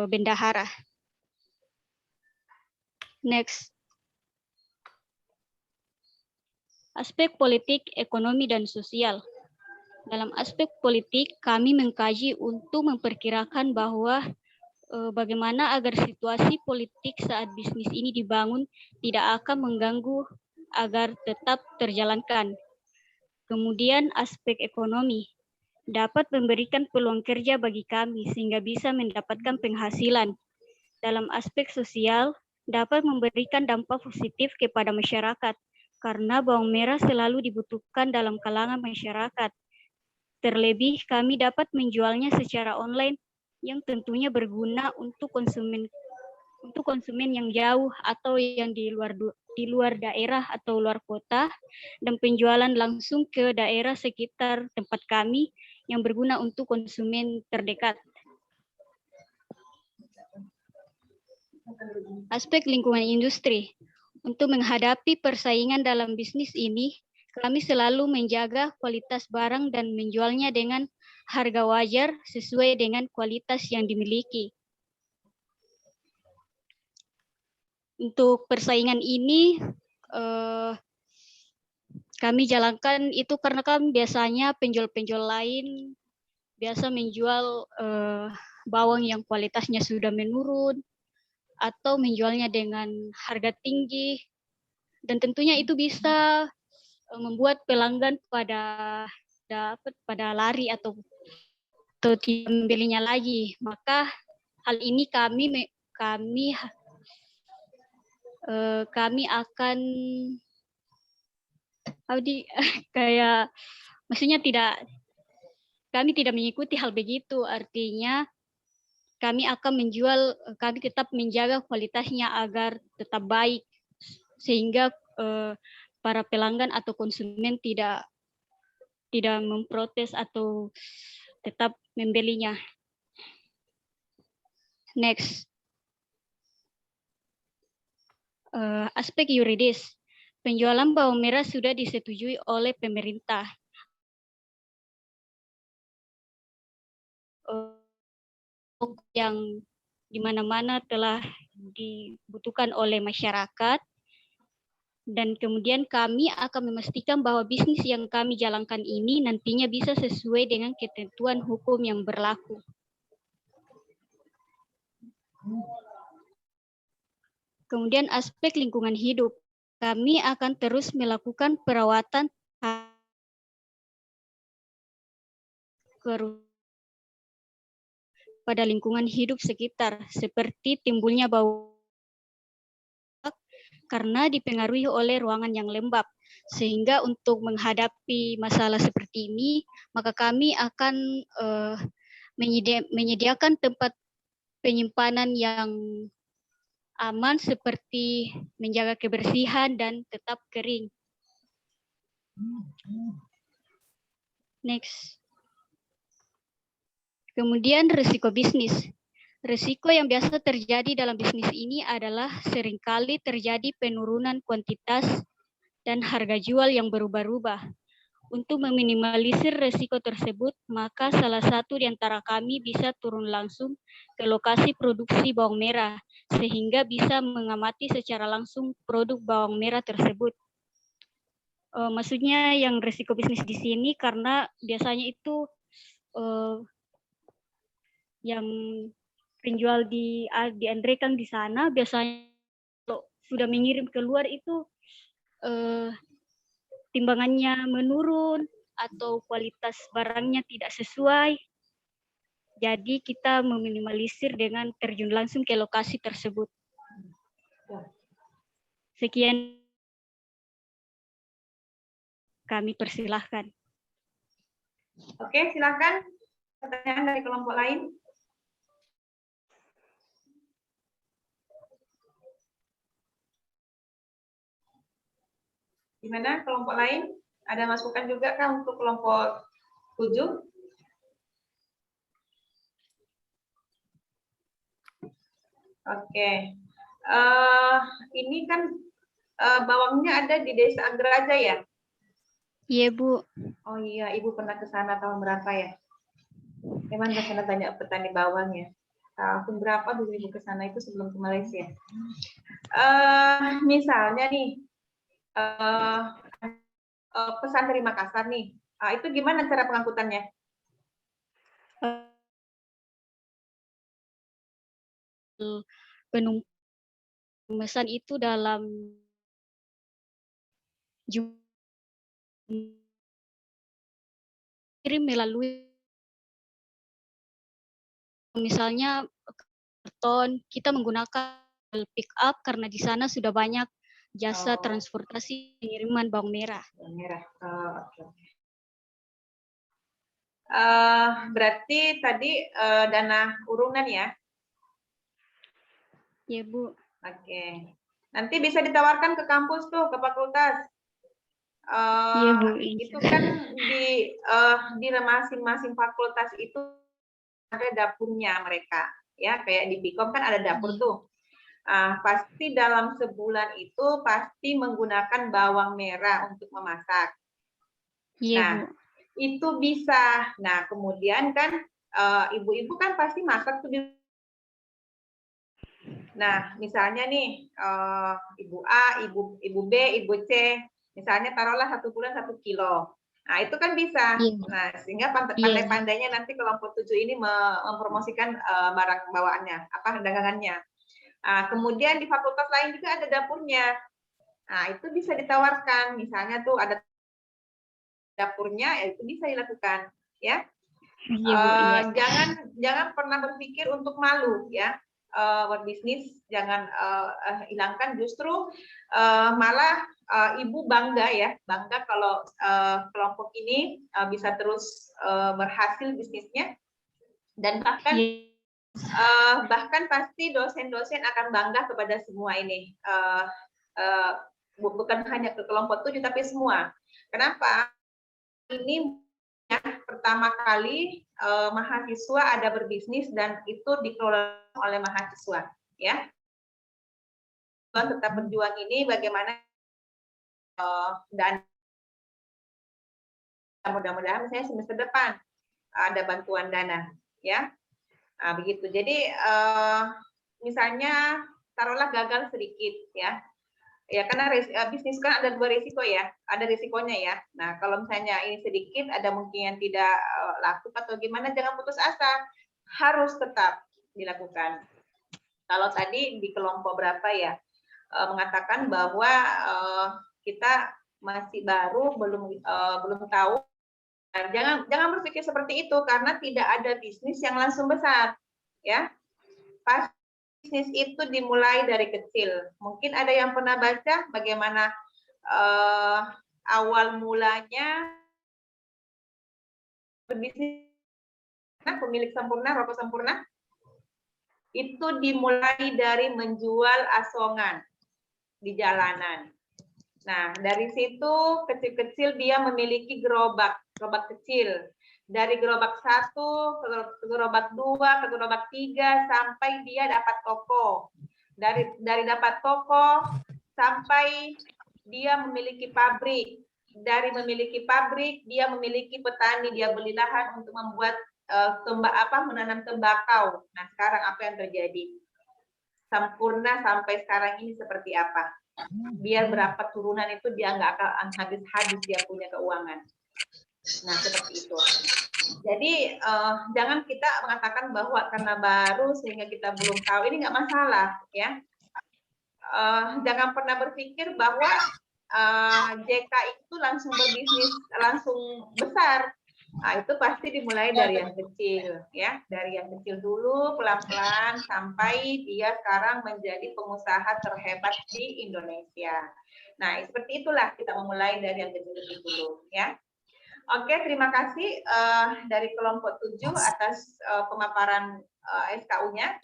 Speaker 12: bendahara. Next. Aspek politik, ekonomi, dan sosial. Dalam aspek politik, kami mengkaji untuk memperkirakan bahwa bagaimana agar situasi politik saat bisnis ini dibangun tidak akan mengganggu agar tetap terjalankan. Kemudian aspek ekonomi dapat memberikan peluang kerja bagi kami sehingga bisa mendapatkan penghasilan. Dalam aspek sosial dapat memberikan dampak positif kepada masyarakat karena bawang merah selalu dibutuhkan dalam kalangan masyarakat. Terlebih kami dapat menjualnya secara online yang tentunya berguna untuk konsumen yang jauh atau yang di luar daerah atau luar kota, dan penjualan langsung ke daerah sekitar tempat kami yang berguna untuk konsumen terdekat. Aspek lingkungan industri. Untuk menghadapi persaingan dalam bisnis ini, kami selalu menjaga kualitas barang dan menjualnya dengan harga wajar sesuai dengan kualitas yang dimiliki. Untuk persaingan ini kami jalankan itu karena kami biasanya penjual-penjual lain biasa menjual bawang yang kualitasnya sudah menurun atau menjualnya dengan harga tinggi, dan tentunya itu bisa membuat pelanggan pada lari atau tidak membelinya lagi. Maka hal ini kami akan kayak maksudnya kami tidak mengikuti hal begitu. Artinya kami tetap menjaga kualitasnya agar tetap baik sehingga para pelanggan atau konsumen tidak memprotes atau tetap membelinya. Next. Aspek yuridis. Penjualan bawang merah sudah disetujui oleh pemerintah. Yang di mana-mana telah dibutuhkan oleh masyarakat, dan kemudian kami akan memastikan bahwa bisnis yang kami jalankan ini nantinya bisa sesuai dengan ketentuan hukum yang berlaku. Kemudian aspek lingkungan hidup. Kami akan terus melakukan perawatan pada lingkungan hidup sekitar, seperti timbulnya bau karena dipengaruhi oleh ruangan yang lembab, Sehingga untuk menghadapi masalah seperti ini, maka kami akan menyediakan tempat penyimpanan yang aman seperti menjaga kebersihan dan tetap kering. Next. Kemudian risiko bisnis. Risiko yang biasa terjadi dalam bisnis ini adalah seringkali terjadi penurunan kuantitas dan harga jual yang berubah-ubah. Untuk meminimalisir risiko tersebut, maka salah satu di antara kami bisa turun langsung ke lokasi produksi bawang merah, sehingga bisa mengamati secara langsung produk bawang merah tersebut. Maksudnya yang risiko bisnis di sini karena biasanya itu yang penjual di Andre Kang di sana biasanya kalau sudah mengirim keluar itu timbangannya menurun atau kualitas barangnya tidak sesuai. Jadi kita meminimalisir dengan terjun langsung ke lokasi tersebut. Sekian kami persilahkan.
Speaker 1: Oke, silakan pertanyaan dari kelompok lain. Gimana kelompok lain? Ada masukan juga kah untuk kelompok 7? Oke. Ini kan bawangnya ada di Desa Anggeraja ya?
Speaker 12: Iya, Bu.
Speaker 1: Oh iya, Ibu pernah ke sana tahun berapa ya? Memang ke sana banyak petani bawang ya. Tahun berapa dulu Ibu ke sana itu sebelum ke Malaysia? Misalnya nih, pesan dari Makassar nih, itu gimana cara pengangkutannya?
Speaker 12: Penumpang memesan itu dalam kirim melalui misalnya karton, kita menggunakan pick up karena di sana sudah banyak jasa transportasi pengiriman bawang merah.
Speaker 1: Bawang merah. Oke. Berarti tadi dana urungan ya?
Speaker 12: Ya, Bu.
Speaker 1: Oke. Nanti bisa ditawarkan ke kampus tuh, ke fakultas.
Speaker 12: Iya, Bu.
Speaker 1: Itu kan di masing-masing fakultas itu ada dapurnya mereka, ya kayak di Pikom kan ada dapur tuh. Pasti dalam sebulan itu pasti menggunakan bawang merah untuk memasak.
Speaker 12: Iya,
Speaker 1: Nah,
Speaker 12: Bu.
Speaker 1: itu bisa. Nah, kemudian kan ibu-ibu kan pasti masak tuh di. Nah, misalnya nih ibu A, ibu B, ibu C, misalnya taruhlah 1 bulan 1 kilo. Nah, itu kan bisa. Nah, sehingga pandai-pandainya nanti kelompok 7 ini mempromosikan barang bawaannya, dagangannya. Kemudian di fakultas lain juga ada dapurnya. Nah, itu bisa ditawarkan. Misalnya tuh ada dapurnya, ya itu bisa dilakukan, ya. Jangan pernah berpikir untuk malu, ya. Berbisnis jangan hilangkan, justru malah ibu bangga ya, bangga kalau kelompok ini bisa terus berhasil bisnisnya, dan bahkan pasti dosen-dosen akan bangga kepada semua ini, bukan hanya ke kelompok 7 tapi semua. Kenapa? Ini ya, pertama kali mahasiswa ada berbisnis dan itu dikelola oleh mahasiswa, ya. Tetap berjuang ini bagaimana dan mudah-mudahan misalnya semester depan ada bantuan dana, ya. Begitu. Jadi misalnya taruhlah gagal sedikit, ya. Ya, karena bisnis kan ada 2 risiko ya, ada risikonya ya. Nah, kalau misalnya ini sedikit, ada mungkin yang tidak laku atau gimana, jangan putus asa, harus tetap dilakukan. Kalau tadi di kelompok berapa ya, mengatakan bahwa kita masih baru, belum tahu. Nah, jangan berpikir seperti itu, karena tidak ada bisnis yang langsung besar, ya. Pas bisnis itu dimulai dari kecil. Mungkin ada yang pernah baca bagaimana awal mulanya berbisnis pemilik Sempurna, Rokok Sempurna, itu dimulai dari menjual asongan di jalanan. Nah, dari situ kecil-kecil dia memiliki gerobak kecil. Dari gerobak 1 ke gerobak 2 ke gerobak 3 sampai dia dapat toko. Dari dapat toko sampai dia memiliki pabrik. Dari memiliki pabrik dia memiliki petani, dia beli lahan untuk membuat menanam tembakau. Nah, sekarang apa yang terjadi? Sempurna sampai sekarang ini seperti apa? Biar berapa turunan itu dia nggak akan habis-habis dia punya keuangan. Nah, seperti itu. Jadi jangan kita mengatakan bahwa karena baru sehingga kita belum tahu, ini nggak masalah ya. Jangan pernah berpikir bahwa JK itu langsung berbisnis langsung besar. Nah, itu pasti dimulai dari yang kecil ya, dari yang kecil dulu pelan-pelan sampai dia sekarang menjadi pengusaha terhebat di Indonesia. Nah, seperti itulah kita memulai dari yang kecil-kecil dulu ya. Oke, terima kasih dari kelompok 7 atas pemaparan SKU-nya.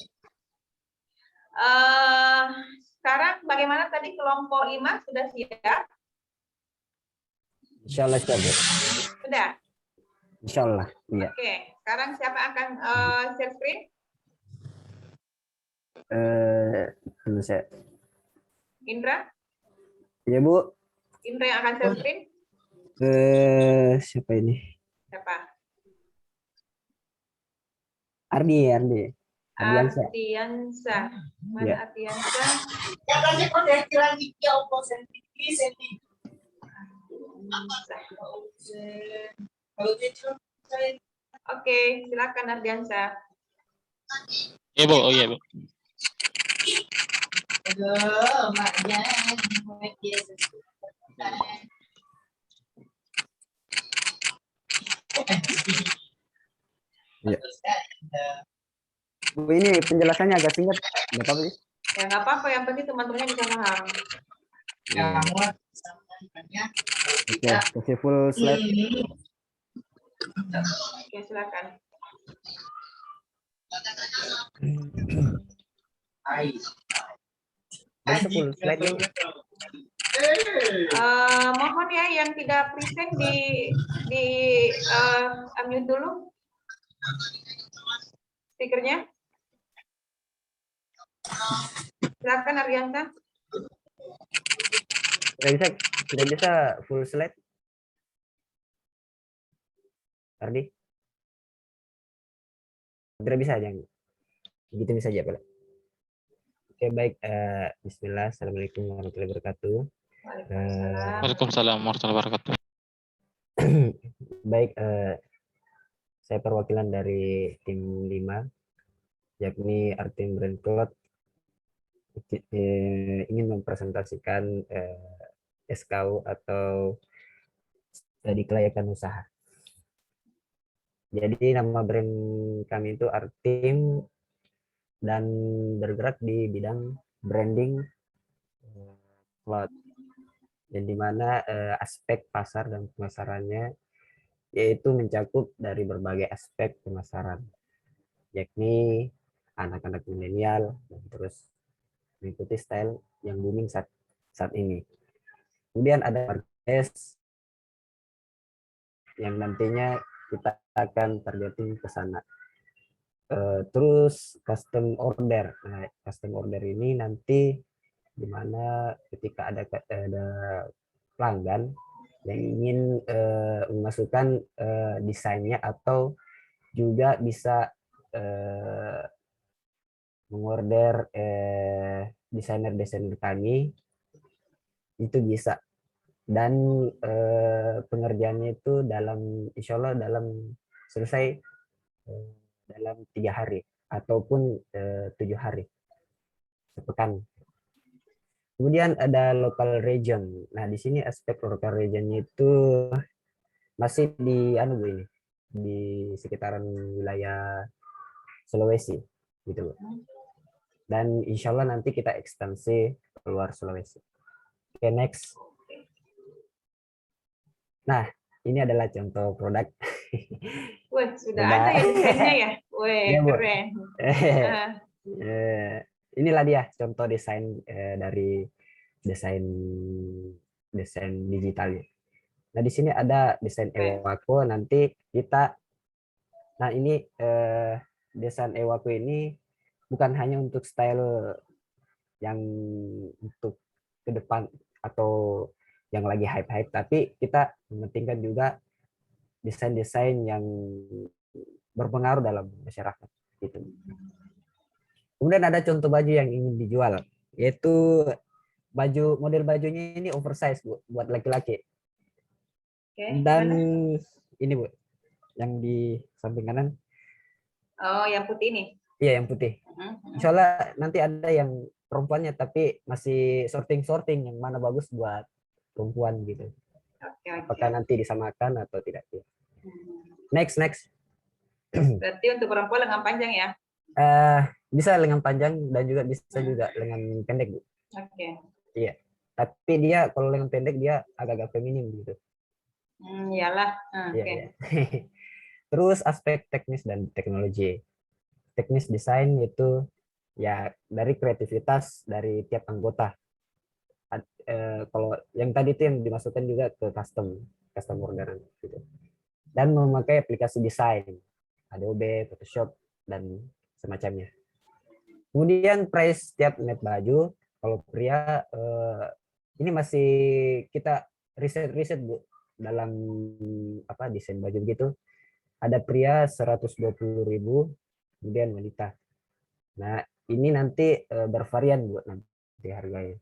Speaker 1: Sekarang bagaimana tadi kelompok 5 sudah siap?
Speaker 11: Insyaallah siap, Bu.
Speaker 1: Sudah?
Speaker 11: Insyaallah, iya.
Speaker 1: Oke, sekarang siapa akan share screen?
Speaker 11: Tunggu saya.
Speaker 1: Indra?
Speaker 11: Iya, Bu.
Speaker 1: Indra yang akan share screen?
Speaker 11: Siapa ini?
Speaker 1: Siapa?
Speaker 11: Ardiansa.
Speaker 1: Ardiansa. Mana
Speaker 11: Ya.
Speaker 1: Ardiansa? Oke, silakan Ardiansa.
Speaker 10: Iya, Bu. Oh, iya, Bu.
Speaker 11: Ya. Bu, ini penjelasannya agak singkat. Nggak apa-apa sih?
Speaker 1: Ya, nggak apa-apa. Yang penting teman-temannya bisa paham.
Speaker 11: Ya. Oke, kasih full slide.
Speaker 1: Oke, silakan.
Speaker 11: Bisa full slide nih.
Speaker 1: Mohon ya yang tidak present di unmute dulu speakernya. Silakan Ardiansa.
Speaker 11: Tidak bisa full slide. Ardi. Tidak bisa aja. Gitu bisa aja, Pak. Oke, baik. Bismillah. Assalamualaikum warahmatullahi wabarakatuh.
Speaker 10: Waalaikumsalam warahmatullahi wabarakatuh.
Speaker 11: Baik, saya perwakilan dari tim 5, yakni Artim Brand Cloud, ingin mempresentasikan SKU atau studi kelayakan usaha. Jadi nama brand kami itu Artim dan bergerak di bidang branding cloud, yang dimana aspek pasar dan pemasarannya yaitu mencakup dari berbagai aspek pemasaran, yakni anak-anak milenial dan terus mengikuti style yang booming saat ini. Kemudian ada marketplace yang nantinya kita akan targeting ke sana. Terus custom order. Nah, custom order ini nanti di mana ketika ada pelanggan yang ingin memasukkan desainnya atau juga bisa mengorder desainer-desainer kami, itu bisa. Dan pengerjaannya itu insya Allah dalam selesai dalam 3 hari ataupun 7 hari, sepekan. Kemudian ada local region. Nah, di sini aspek local regionnya itu masih di ini di sekitaran wilayah Sulawesi gitu loh. Dan insya Allah nanti kita ekstensi keluar Sulawesi. Oke, next. Nah, ini adalah contoh produk.
Speaker 1: Wah, sudah
Speaker 11: Produk.
Speaker 1: ada ya desainnya ya. Wih,
Speaker 11: Iya, Bu.
Speaker 1: keren. Ah,
Speaker 11: Inilah dia contoh desain dari desain desain digital ya. Nah, di sini ada desain Ewako. Nanti kita, nah ini desain Ewako ini bukan hanya untuk style yang untuk ke depan atau yang lagi hype-hype, tapi kita mementingkan juga desain-desain yang berpengaruh dalam masyarakat gitu. Kemudian ada contoh baju yang ingin dijual, yaitu model bajunya ini oversize, Bu, buat laki-laki. Dan ini, Bu, yang di samping kanan.
Speaker 1: Oh, yang putih ini.
Speaker 11: Iya, yang putih. Misalnya nanti ada yang perempuannya tapi masih sorting yang mana bagus buat perempuan gitu. Apakah nanti disamakan atau tidak? Next.
Speaker 1: Berarti untuk perempuan lengan panjang ya?
Speaker 11: Bisa lengan panjang dan juga bisa juga lengan pendek, Bu.
Speaker 1: Oke.
Speaker 11: Iya. Tapi dia kalau lengan pendek dia agak-agak feminim gitu.
Speaker 1: Iyalah. Oke.
Speaker 11: Iya. Terus aspek teknis dan teknologi. Teknis desain itu ya dari kreativitas dari tiap anggota. Kalau yang tadi itu yang dimasukkan juga ke custom orderan gitu. Dan memakai aplikasi desain, Adobe, Photoshop dan semacamnya. Kemudian price tiap net baju. Kalau pria ini masih kita riset Bu dalam desain baju gitu. Ada pria 120.000, kemudian wanita. Nah, ini nanti bervarian Bu nanti harganya.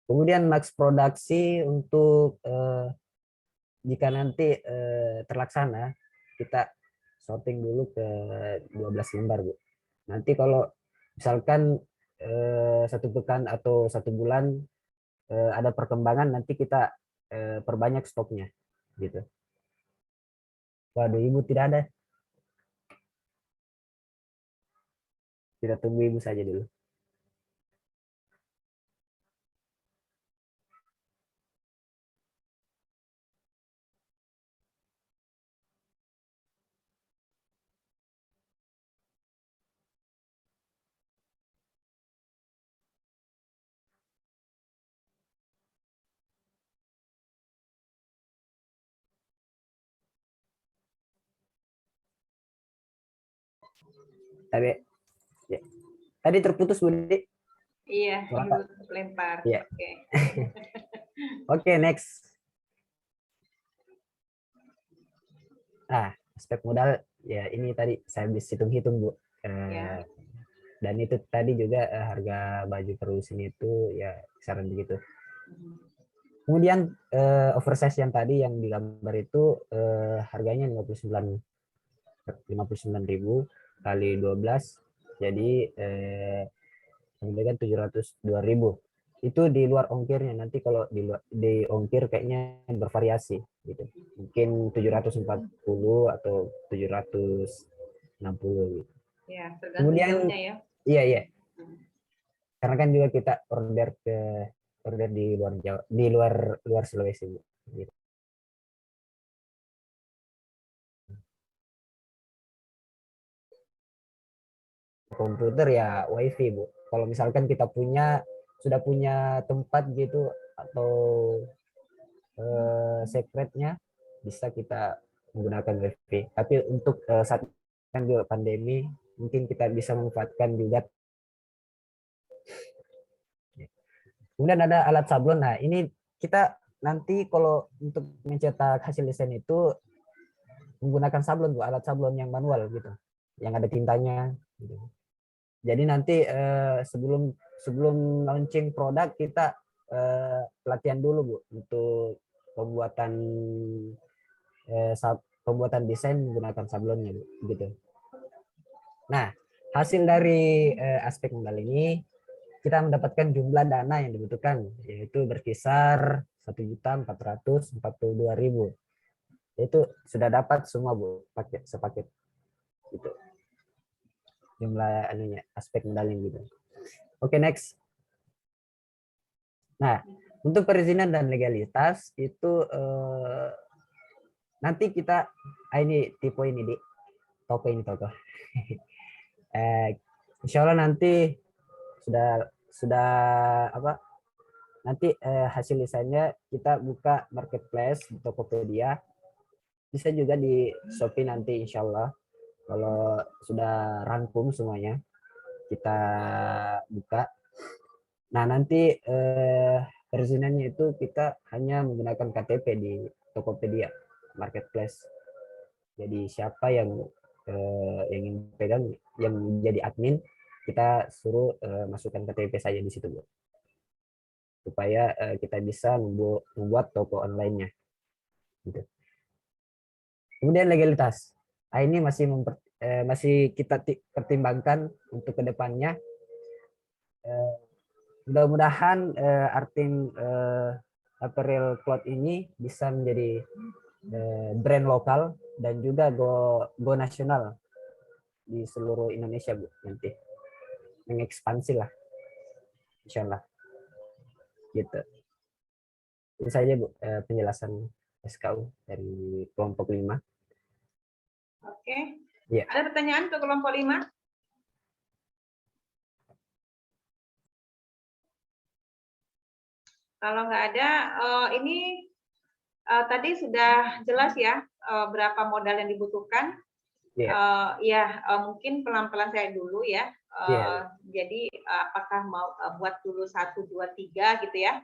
Speaker 11: Kemudian max produksi untuk jika nanti terlaksana, kita sorting dulu ke 12 lembar, Bu. Nanti kalau misalkan 1 pekan atau 1 bulan ada perkembangan, nanti kita perbanyak stoknya gitu. Waduh, Ibu tidak ada. Kita tunggu Ibu saja dulu. Tadi terputus, Budi.
Speaker 1: Iya, Ibu lempar.
Speaker 11: Iya.
Speaker 1: Oke.
Speaker 11: Oke, next. Nah, aspek modal ya ini tadi saya habis hitung-hitung, Bu. Dan itu tadi juga harga baju produksi itu ya kisaran begitu. Kemudian oversize yang tadi yang digambar itu harganya 59.000 kali 12 jadi kemudian 702.000. Itu di luar ongkirnya. Nanti kalau di ongkir kayaknya bervariasi gitu. Mungkin 740 atau 760 gitu.
Speaker 1: Ya, tergantung
Speaker 11: Kemudian
Speaker 1: jauhnya ya.
Speaker 11: Iya. Karena kan juga kita order di luar Jawa, di luar Sulawesi gitu. Komputer ya wifi, Bu. Kalau misalkan kita sudah punya tempat gitu atau secretnya bisa kita menggunakan wifi. Tapi untuk saat kan juga pandemi mungkin kita bisa memanfaatkan juga. Kemudian ada alat sablon. Nah, ini kita nanti kalau untuk mencetak hasil desain itu menggunakan sablon, Bu, alat sablon yang manual gitu, yang ada tintanya gitu. Jadi nanti sebelum launching produk kita pelatihan dulu, Bu, untuk pembuatan desain menggunakan sablonnya, Bu, gitu. Nah, hasil dari aspek modal ini kita mendapatkan jumlah dana yang dibutuhkan, yaitu berkisar 1.442.000. Itu sudah dapat semua, Bu, sepaket gitu. Jumlah aspek modalnya gitu. Oke, next. Nah, Untuk perizinan dan legalitas itu nanti kita ini tipe ini di toko ini toko. Insya Allah nanti sudah apa? Nanti hasil desainnya kita buka marketplace di Tokopedia, bisa juga di Shopee nanti insya Allah. Kalau sudah rangkum semuanya kita buka. Nah nanti perizinannya itu kita hanya menggunakan KTP di Tokopedia marketplace. Jadi siapa yang ingin pegang, yang jadi admin, kita suruh masukkan KTP saja di situ, Bu, supaya kita bisa membuat toko online-nya. Gitu. Kemudian legalitas. Ini masih kita pertimbangkan untuk kedepannya. Mudah-mudahan Artim Apparel Cloth ini bisa menjadi brand lokal dan juga go nasional di seluruh Indonesia, Bu, nanti mengekspansi lah, insya Allah. Gitu. Itu saja, Bu, penjelasan SKU dari kelompok 5.
Speaker 1: Oke.
Speaker 11: Ya.
Speaker 1: Ada pertanyaan ke kelompok 5? Kalau nggak ada, ini tadi sudah jelas ya berapa modal yang dibutuhkan. Mungkin pelan-pelan saya dulu ya. Jadi apakah mau buat dulu 1, 2, 3 gitu ya?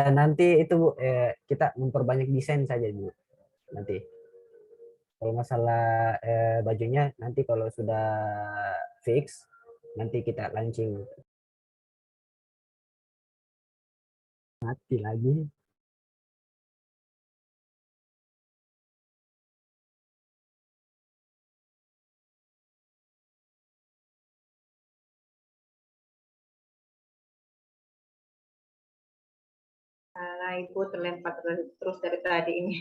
Speaker 11: Nanti itu Bu, kita memperbanyak desain saja, Bu. Nanti kalau masalah bajunya nanti kalau sudah fix nanti kita launching. Mati lagi.
Speaker 1: Nah, Ibu terlempar terus dari tadi ini.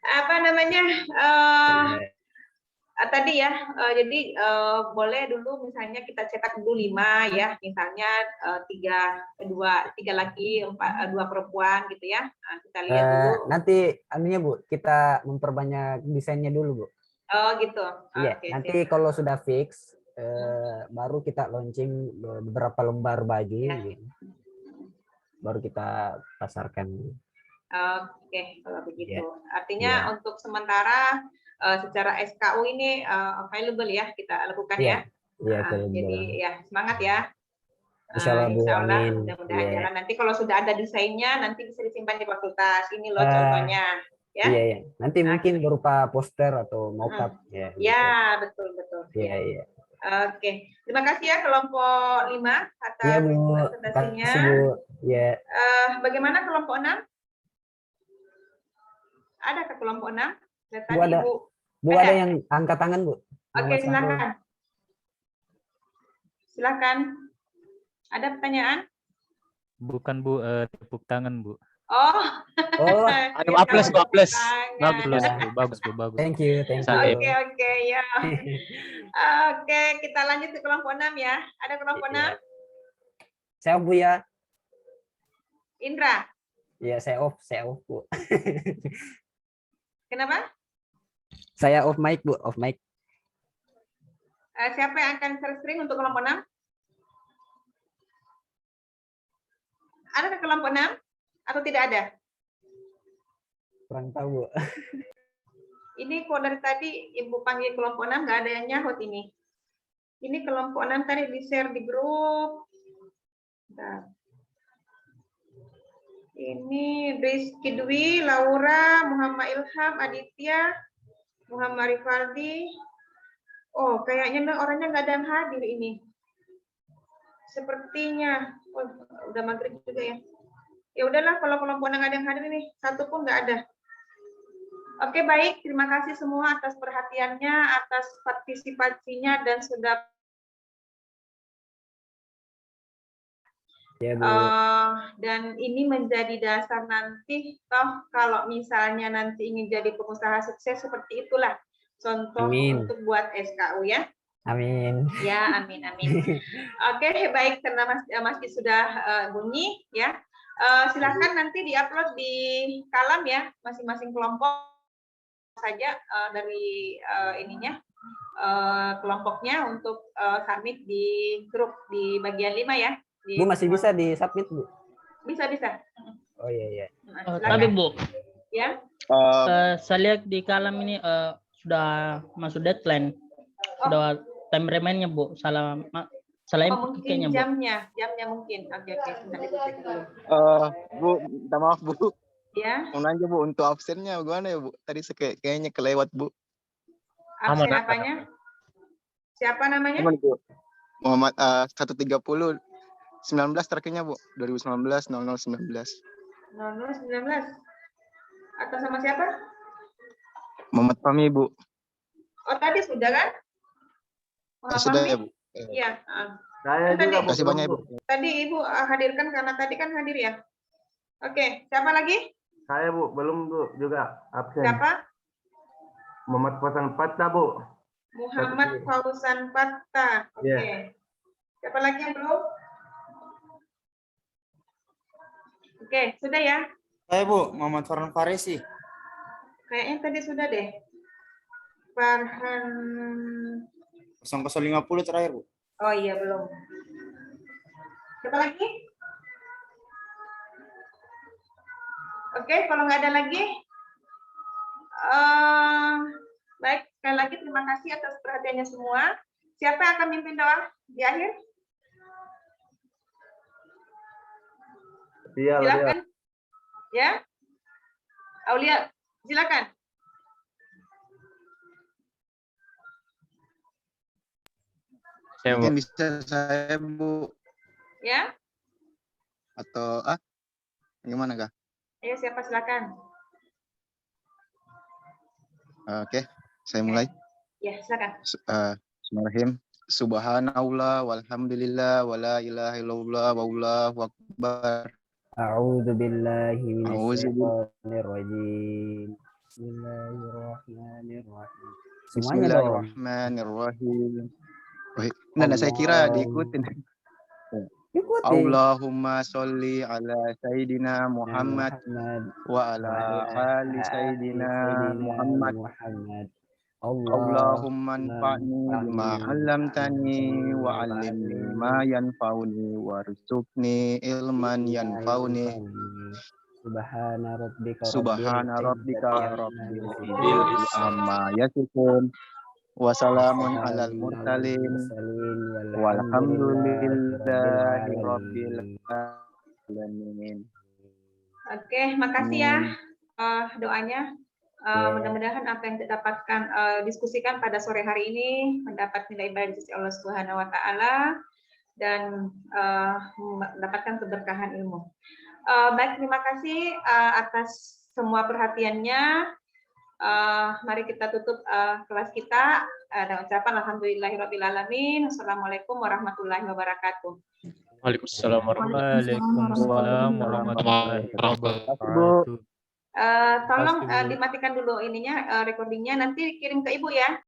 Speaker 1: Apa namanya? Tadi ya, jadi boleh dulu misalnya kita cetak dulu 5 ya, misalnya 3 laki, 2 perempuan gitu ya. Nah, kita lihat dulu.
Speaker 11: Nanti anunya, Bu, kita memperbanyak desainnya dulu, Bu.
Speaker 1: Oh gitu.
Speaker 11: Iya, nanti kalau sudah fix baru kita launching beberapa lembar baju, gitu. Baru kita pasarkan.
Speaker 1: Oke, kalau begitu. Artinya untuk sementara secara SKU ini available ya, kita lakukan ya. Jadi ya semangat ya.
Speaker 11: Insya Allah,
Speaker 1: mudah-mudahan jalan. Nanti kalau sudah ada desainnya, nanti bisa disimpan di fakultas. Ini loh contohnya. Ya.
Speaker 11: Iya. Nanti mungkin berupa poster atau mockup.
Speaker 1: Ya, betul.
Speaker 11: Iya.
Speaker 1: Oke, terima kasih ya kelompok 5 atas presentasinya.
Speaker 11: Ya.
Speaker 1: Bagaimana kelompok 6? Ada ke kelompok 6?
Speaker 11: Bu, ada yang angkat tangan, Bu.
Speaker 1: Oke, silakan. Silakan. Ada pertanyaan?
Speaker 3: Bukan, Bu, tepuk tangan, Bu.
Speaker 1: Oh.
Speaker 10: Aduh, aples.
Speaker 3: Bagus, Bu.
Speaker 11: Thank you.
Speaker 1: Oke, ya. Oke, kita lanjut ke kelompok 6 ya. Ada kelompok 6?
Speaker 11: Saya off, Bu, ya.
Speaker 1: Indra?
Speaker 11: Iya, saya off, Bu.
Speaker 1: Kenapa?
Speaker 11: Saya off mic, Bu, off mic.
Speaker 1: Siapa yang akan share screen untuk kelompok 6? Ada ke kelompok 6? Atau tidak ada?
Speaker 11: Kurang tahu, Bu.
Speaker 1: Ini kok dari tadi Ibu panggil kelompok 6, nggak ada yang nyahut ini. Ini kelompok 6 tadi di-share di grup. Bentar. Ini Rizky Dwi, Laura, Muhammad Ilham, Aditya, Muhammad Rivaldi. Oh, kayaknya orangnya nggak ada yang hadir ini. Sepertinya. Oh, udah maghrib juga ya. Ya udahlah, kalau kelompok nggak ada yang hadir ini, satu pun nggak ada. Oke, baik. Terima kasih semua atas perhatiannya, atas partisipasinya, dan sudah dan ini menjadi dasar nanti, toh kalau misalnya nanti ingin jadi pengusaha sukses seperti itulah contoh untuk buat SKU ya.
Speaker 11: Amin.
Speaker 1: Ya, amin, amin. Oke, baik, karena masjid sudah bunyi, ya. Silakan nanti diupload di Kalam ya, masing-masing kelompok saja dari ininya kelompoknya untuk submit di grup di bagian 5 ya.
Speaker 11: Bu masih bisa di submit, Bu?
Speaker 1: Bisa.
Speaker 11: Oh iya.
Speaker 9: Tapi Bu,
Speaker 1: Ya.
Speaker 9: saya lihat di Kalam ini sudah masuk deadline, sudah time remainnya Bu. Salah
Speaker 1: mungkin
Speaker 9: kayaknya Bu.
Speaker 1: jamnya mungkin. Oke, sebentar dicek dulu.
Speaker 13: Bu, minta maaf Bu.
Speaker 1: Ya.
Speaker 13: Mau nanya Bu, untuk absennya gimana ya Bu? Tadi kayaknya kelewat Bu.
Speaker 1: Absen apanya? Siapa namanya?
Speaker 13: Muhammad 130 19 terakhirnya Bu, 2019 0019.
Speaker 1: 0019. Atau sama siapa?
Speaker 13: Muhammad Fahmi Bu.
Speaker 1: Oh, tadi sudah kan?
Speaker 13: Sudah ya Bu.
Speaker 1: Iya.
Speaker 13: Saya juga Bu. Kasih banyak Bu.
Speaker 1: Tadi Ibu hadirkan karena tadi kan hadir ya. Oke, siapa lagi?
Speaker 14: Saya Bu, belum Bu juga absen.
Speaker 1: Siapa?
Speaker 14: Muhammad Fauzan Fatta Bu.
Speaker 1: Muhammad Fauzan Fatta. Oke.
Speaker 14: Yeah.
Speaker 1: Siapa lagi yang belum? Oke, sudah ya?
Speaker 15: Saya Bu, Muhammad Farhan Farisi.
Speaker 1: Kayaknya tadi sudah deh. Farhan
Speaker 15: 0050 terakhir Bu.
Speaker 1: Oh iya, belum. Siapa lagi? Oke, kalau nggak ada lagi, baik, sekali lagi terima kasih atas perhatiannya semua. Siapa yang akan mimpin doa di akhir? Silakan. Ya, Aulia, silakan.
Speaker 13: Mungkin bisa saya Bu.
Speaker 1: Ya.
Speaker 13: Atau gimana Kak?
Speaker 1: Ayo, siapa silakan.
Speaker 13: Oke, saya mulai.
Speaker 1: Ya, silakan.
Speaker 13: Bismillahirrahmanirrahim. Subhanallah walhamdulillah wala ilaha illallah wallahu akbar.
Speaker 11: A'udzu billahi minasyaitonir rajim. Bismillahirrahmanirrahim. Semuanya dong.
Speaker 13: Bismillahirrahmanirrahim. Nah, saya kira diikutin. Allahumma sholli ala Sayyidina Muhammad wa ala ali Sayyidina Muhammad. Allahumma anfa'ni bima 'allamtani wa 'allimni ma yanfa'uni warzuqni ilman yanfa'uni. Subhana rabbika rabbil izzati amma yasifun. Wassalamun alal mursalin walhamdulillahi rabbil alamin.
Speaker 1: Oke, makasih ya doanya. Mudah-mudahan apa yang kita dapatkan diskusikan pada sore hari ini mendapat nilai baik di sisi Allah Subhanahu wa taala dan mendapatkan keberkahan ilmu. Baik, terima kasih atas semua perhatiannya. Mari kita tutup kelas kita dengan ucapan alhamdulillahirabbil alamin. Assalamualaikum warahmatullahi wabarakatuh.
Speaker 3: Waalaikumsalam warahmatullahi wabarakatuh.
Speaker 1: Tolong dimatikan dulu ininya recordingnya, nanti kirim ke Ibu ya.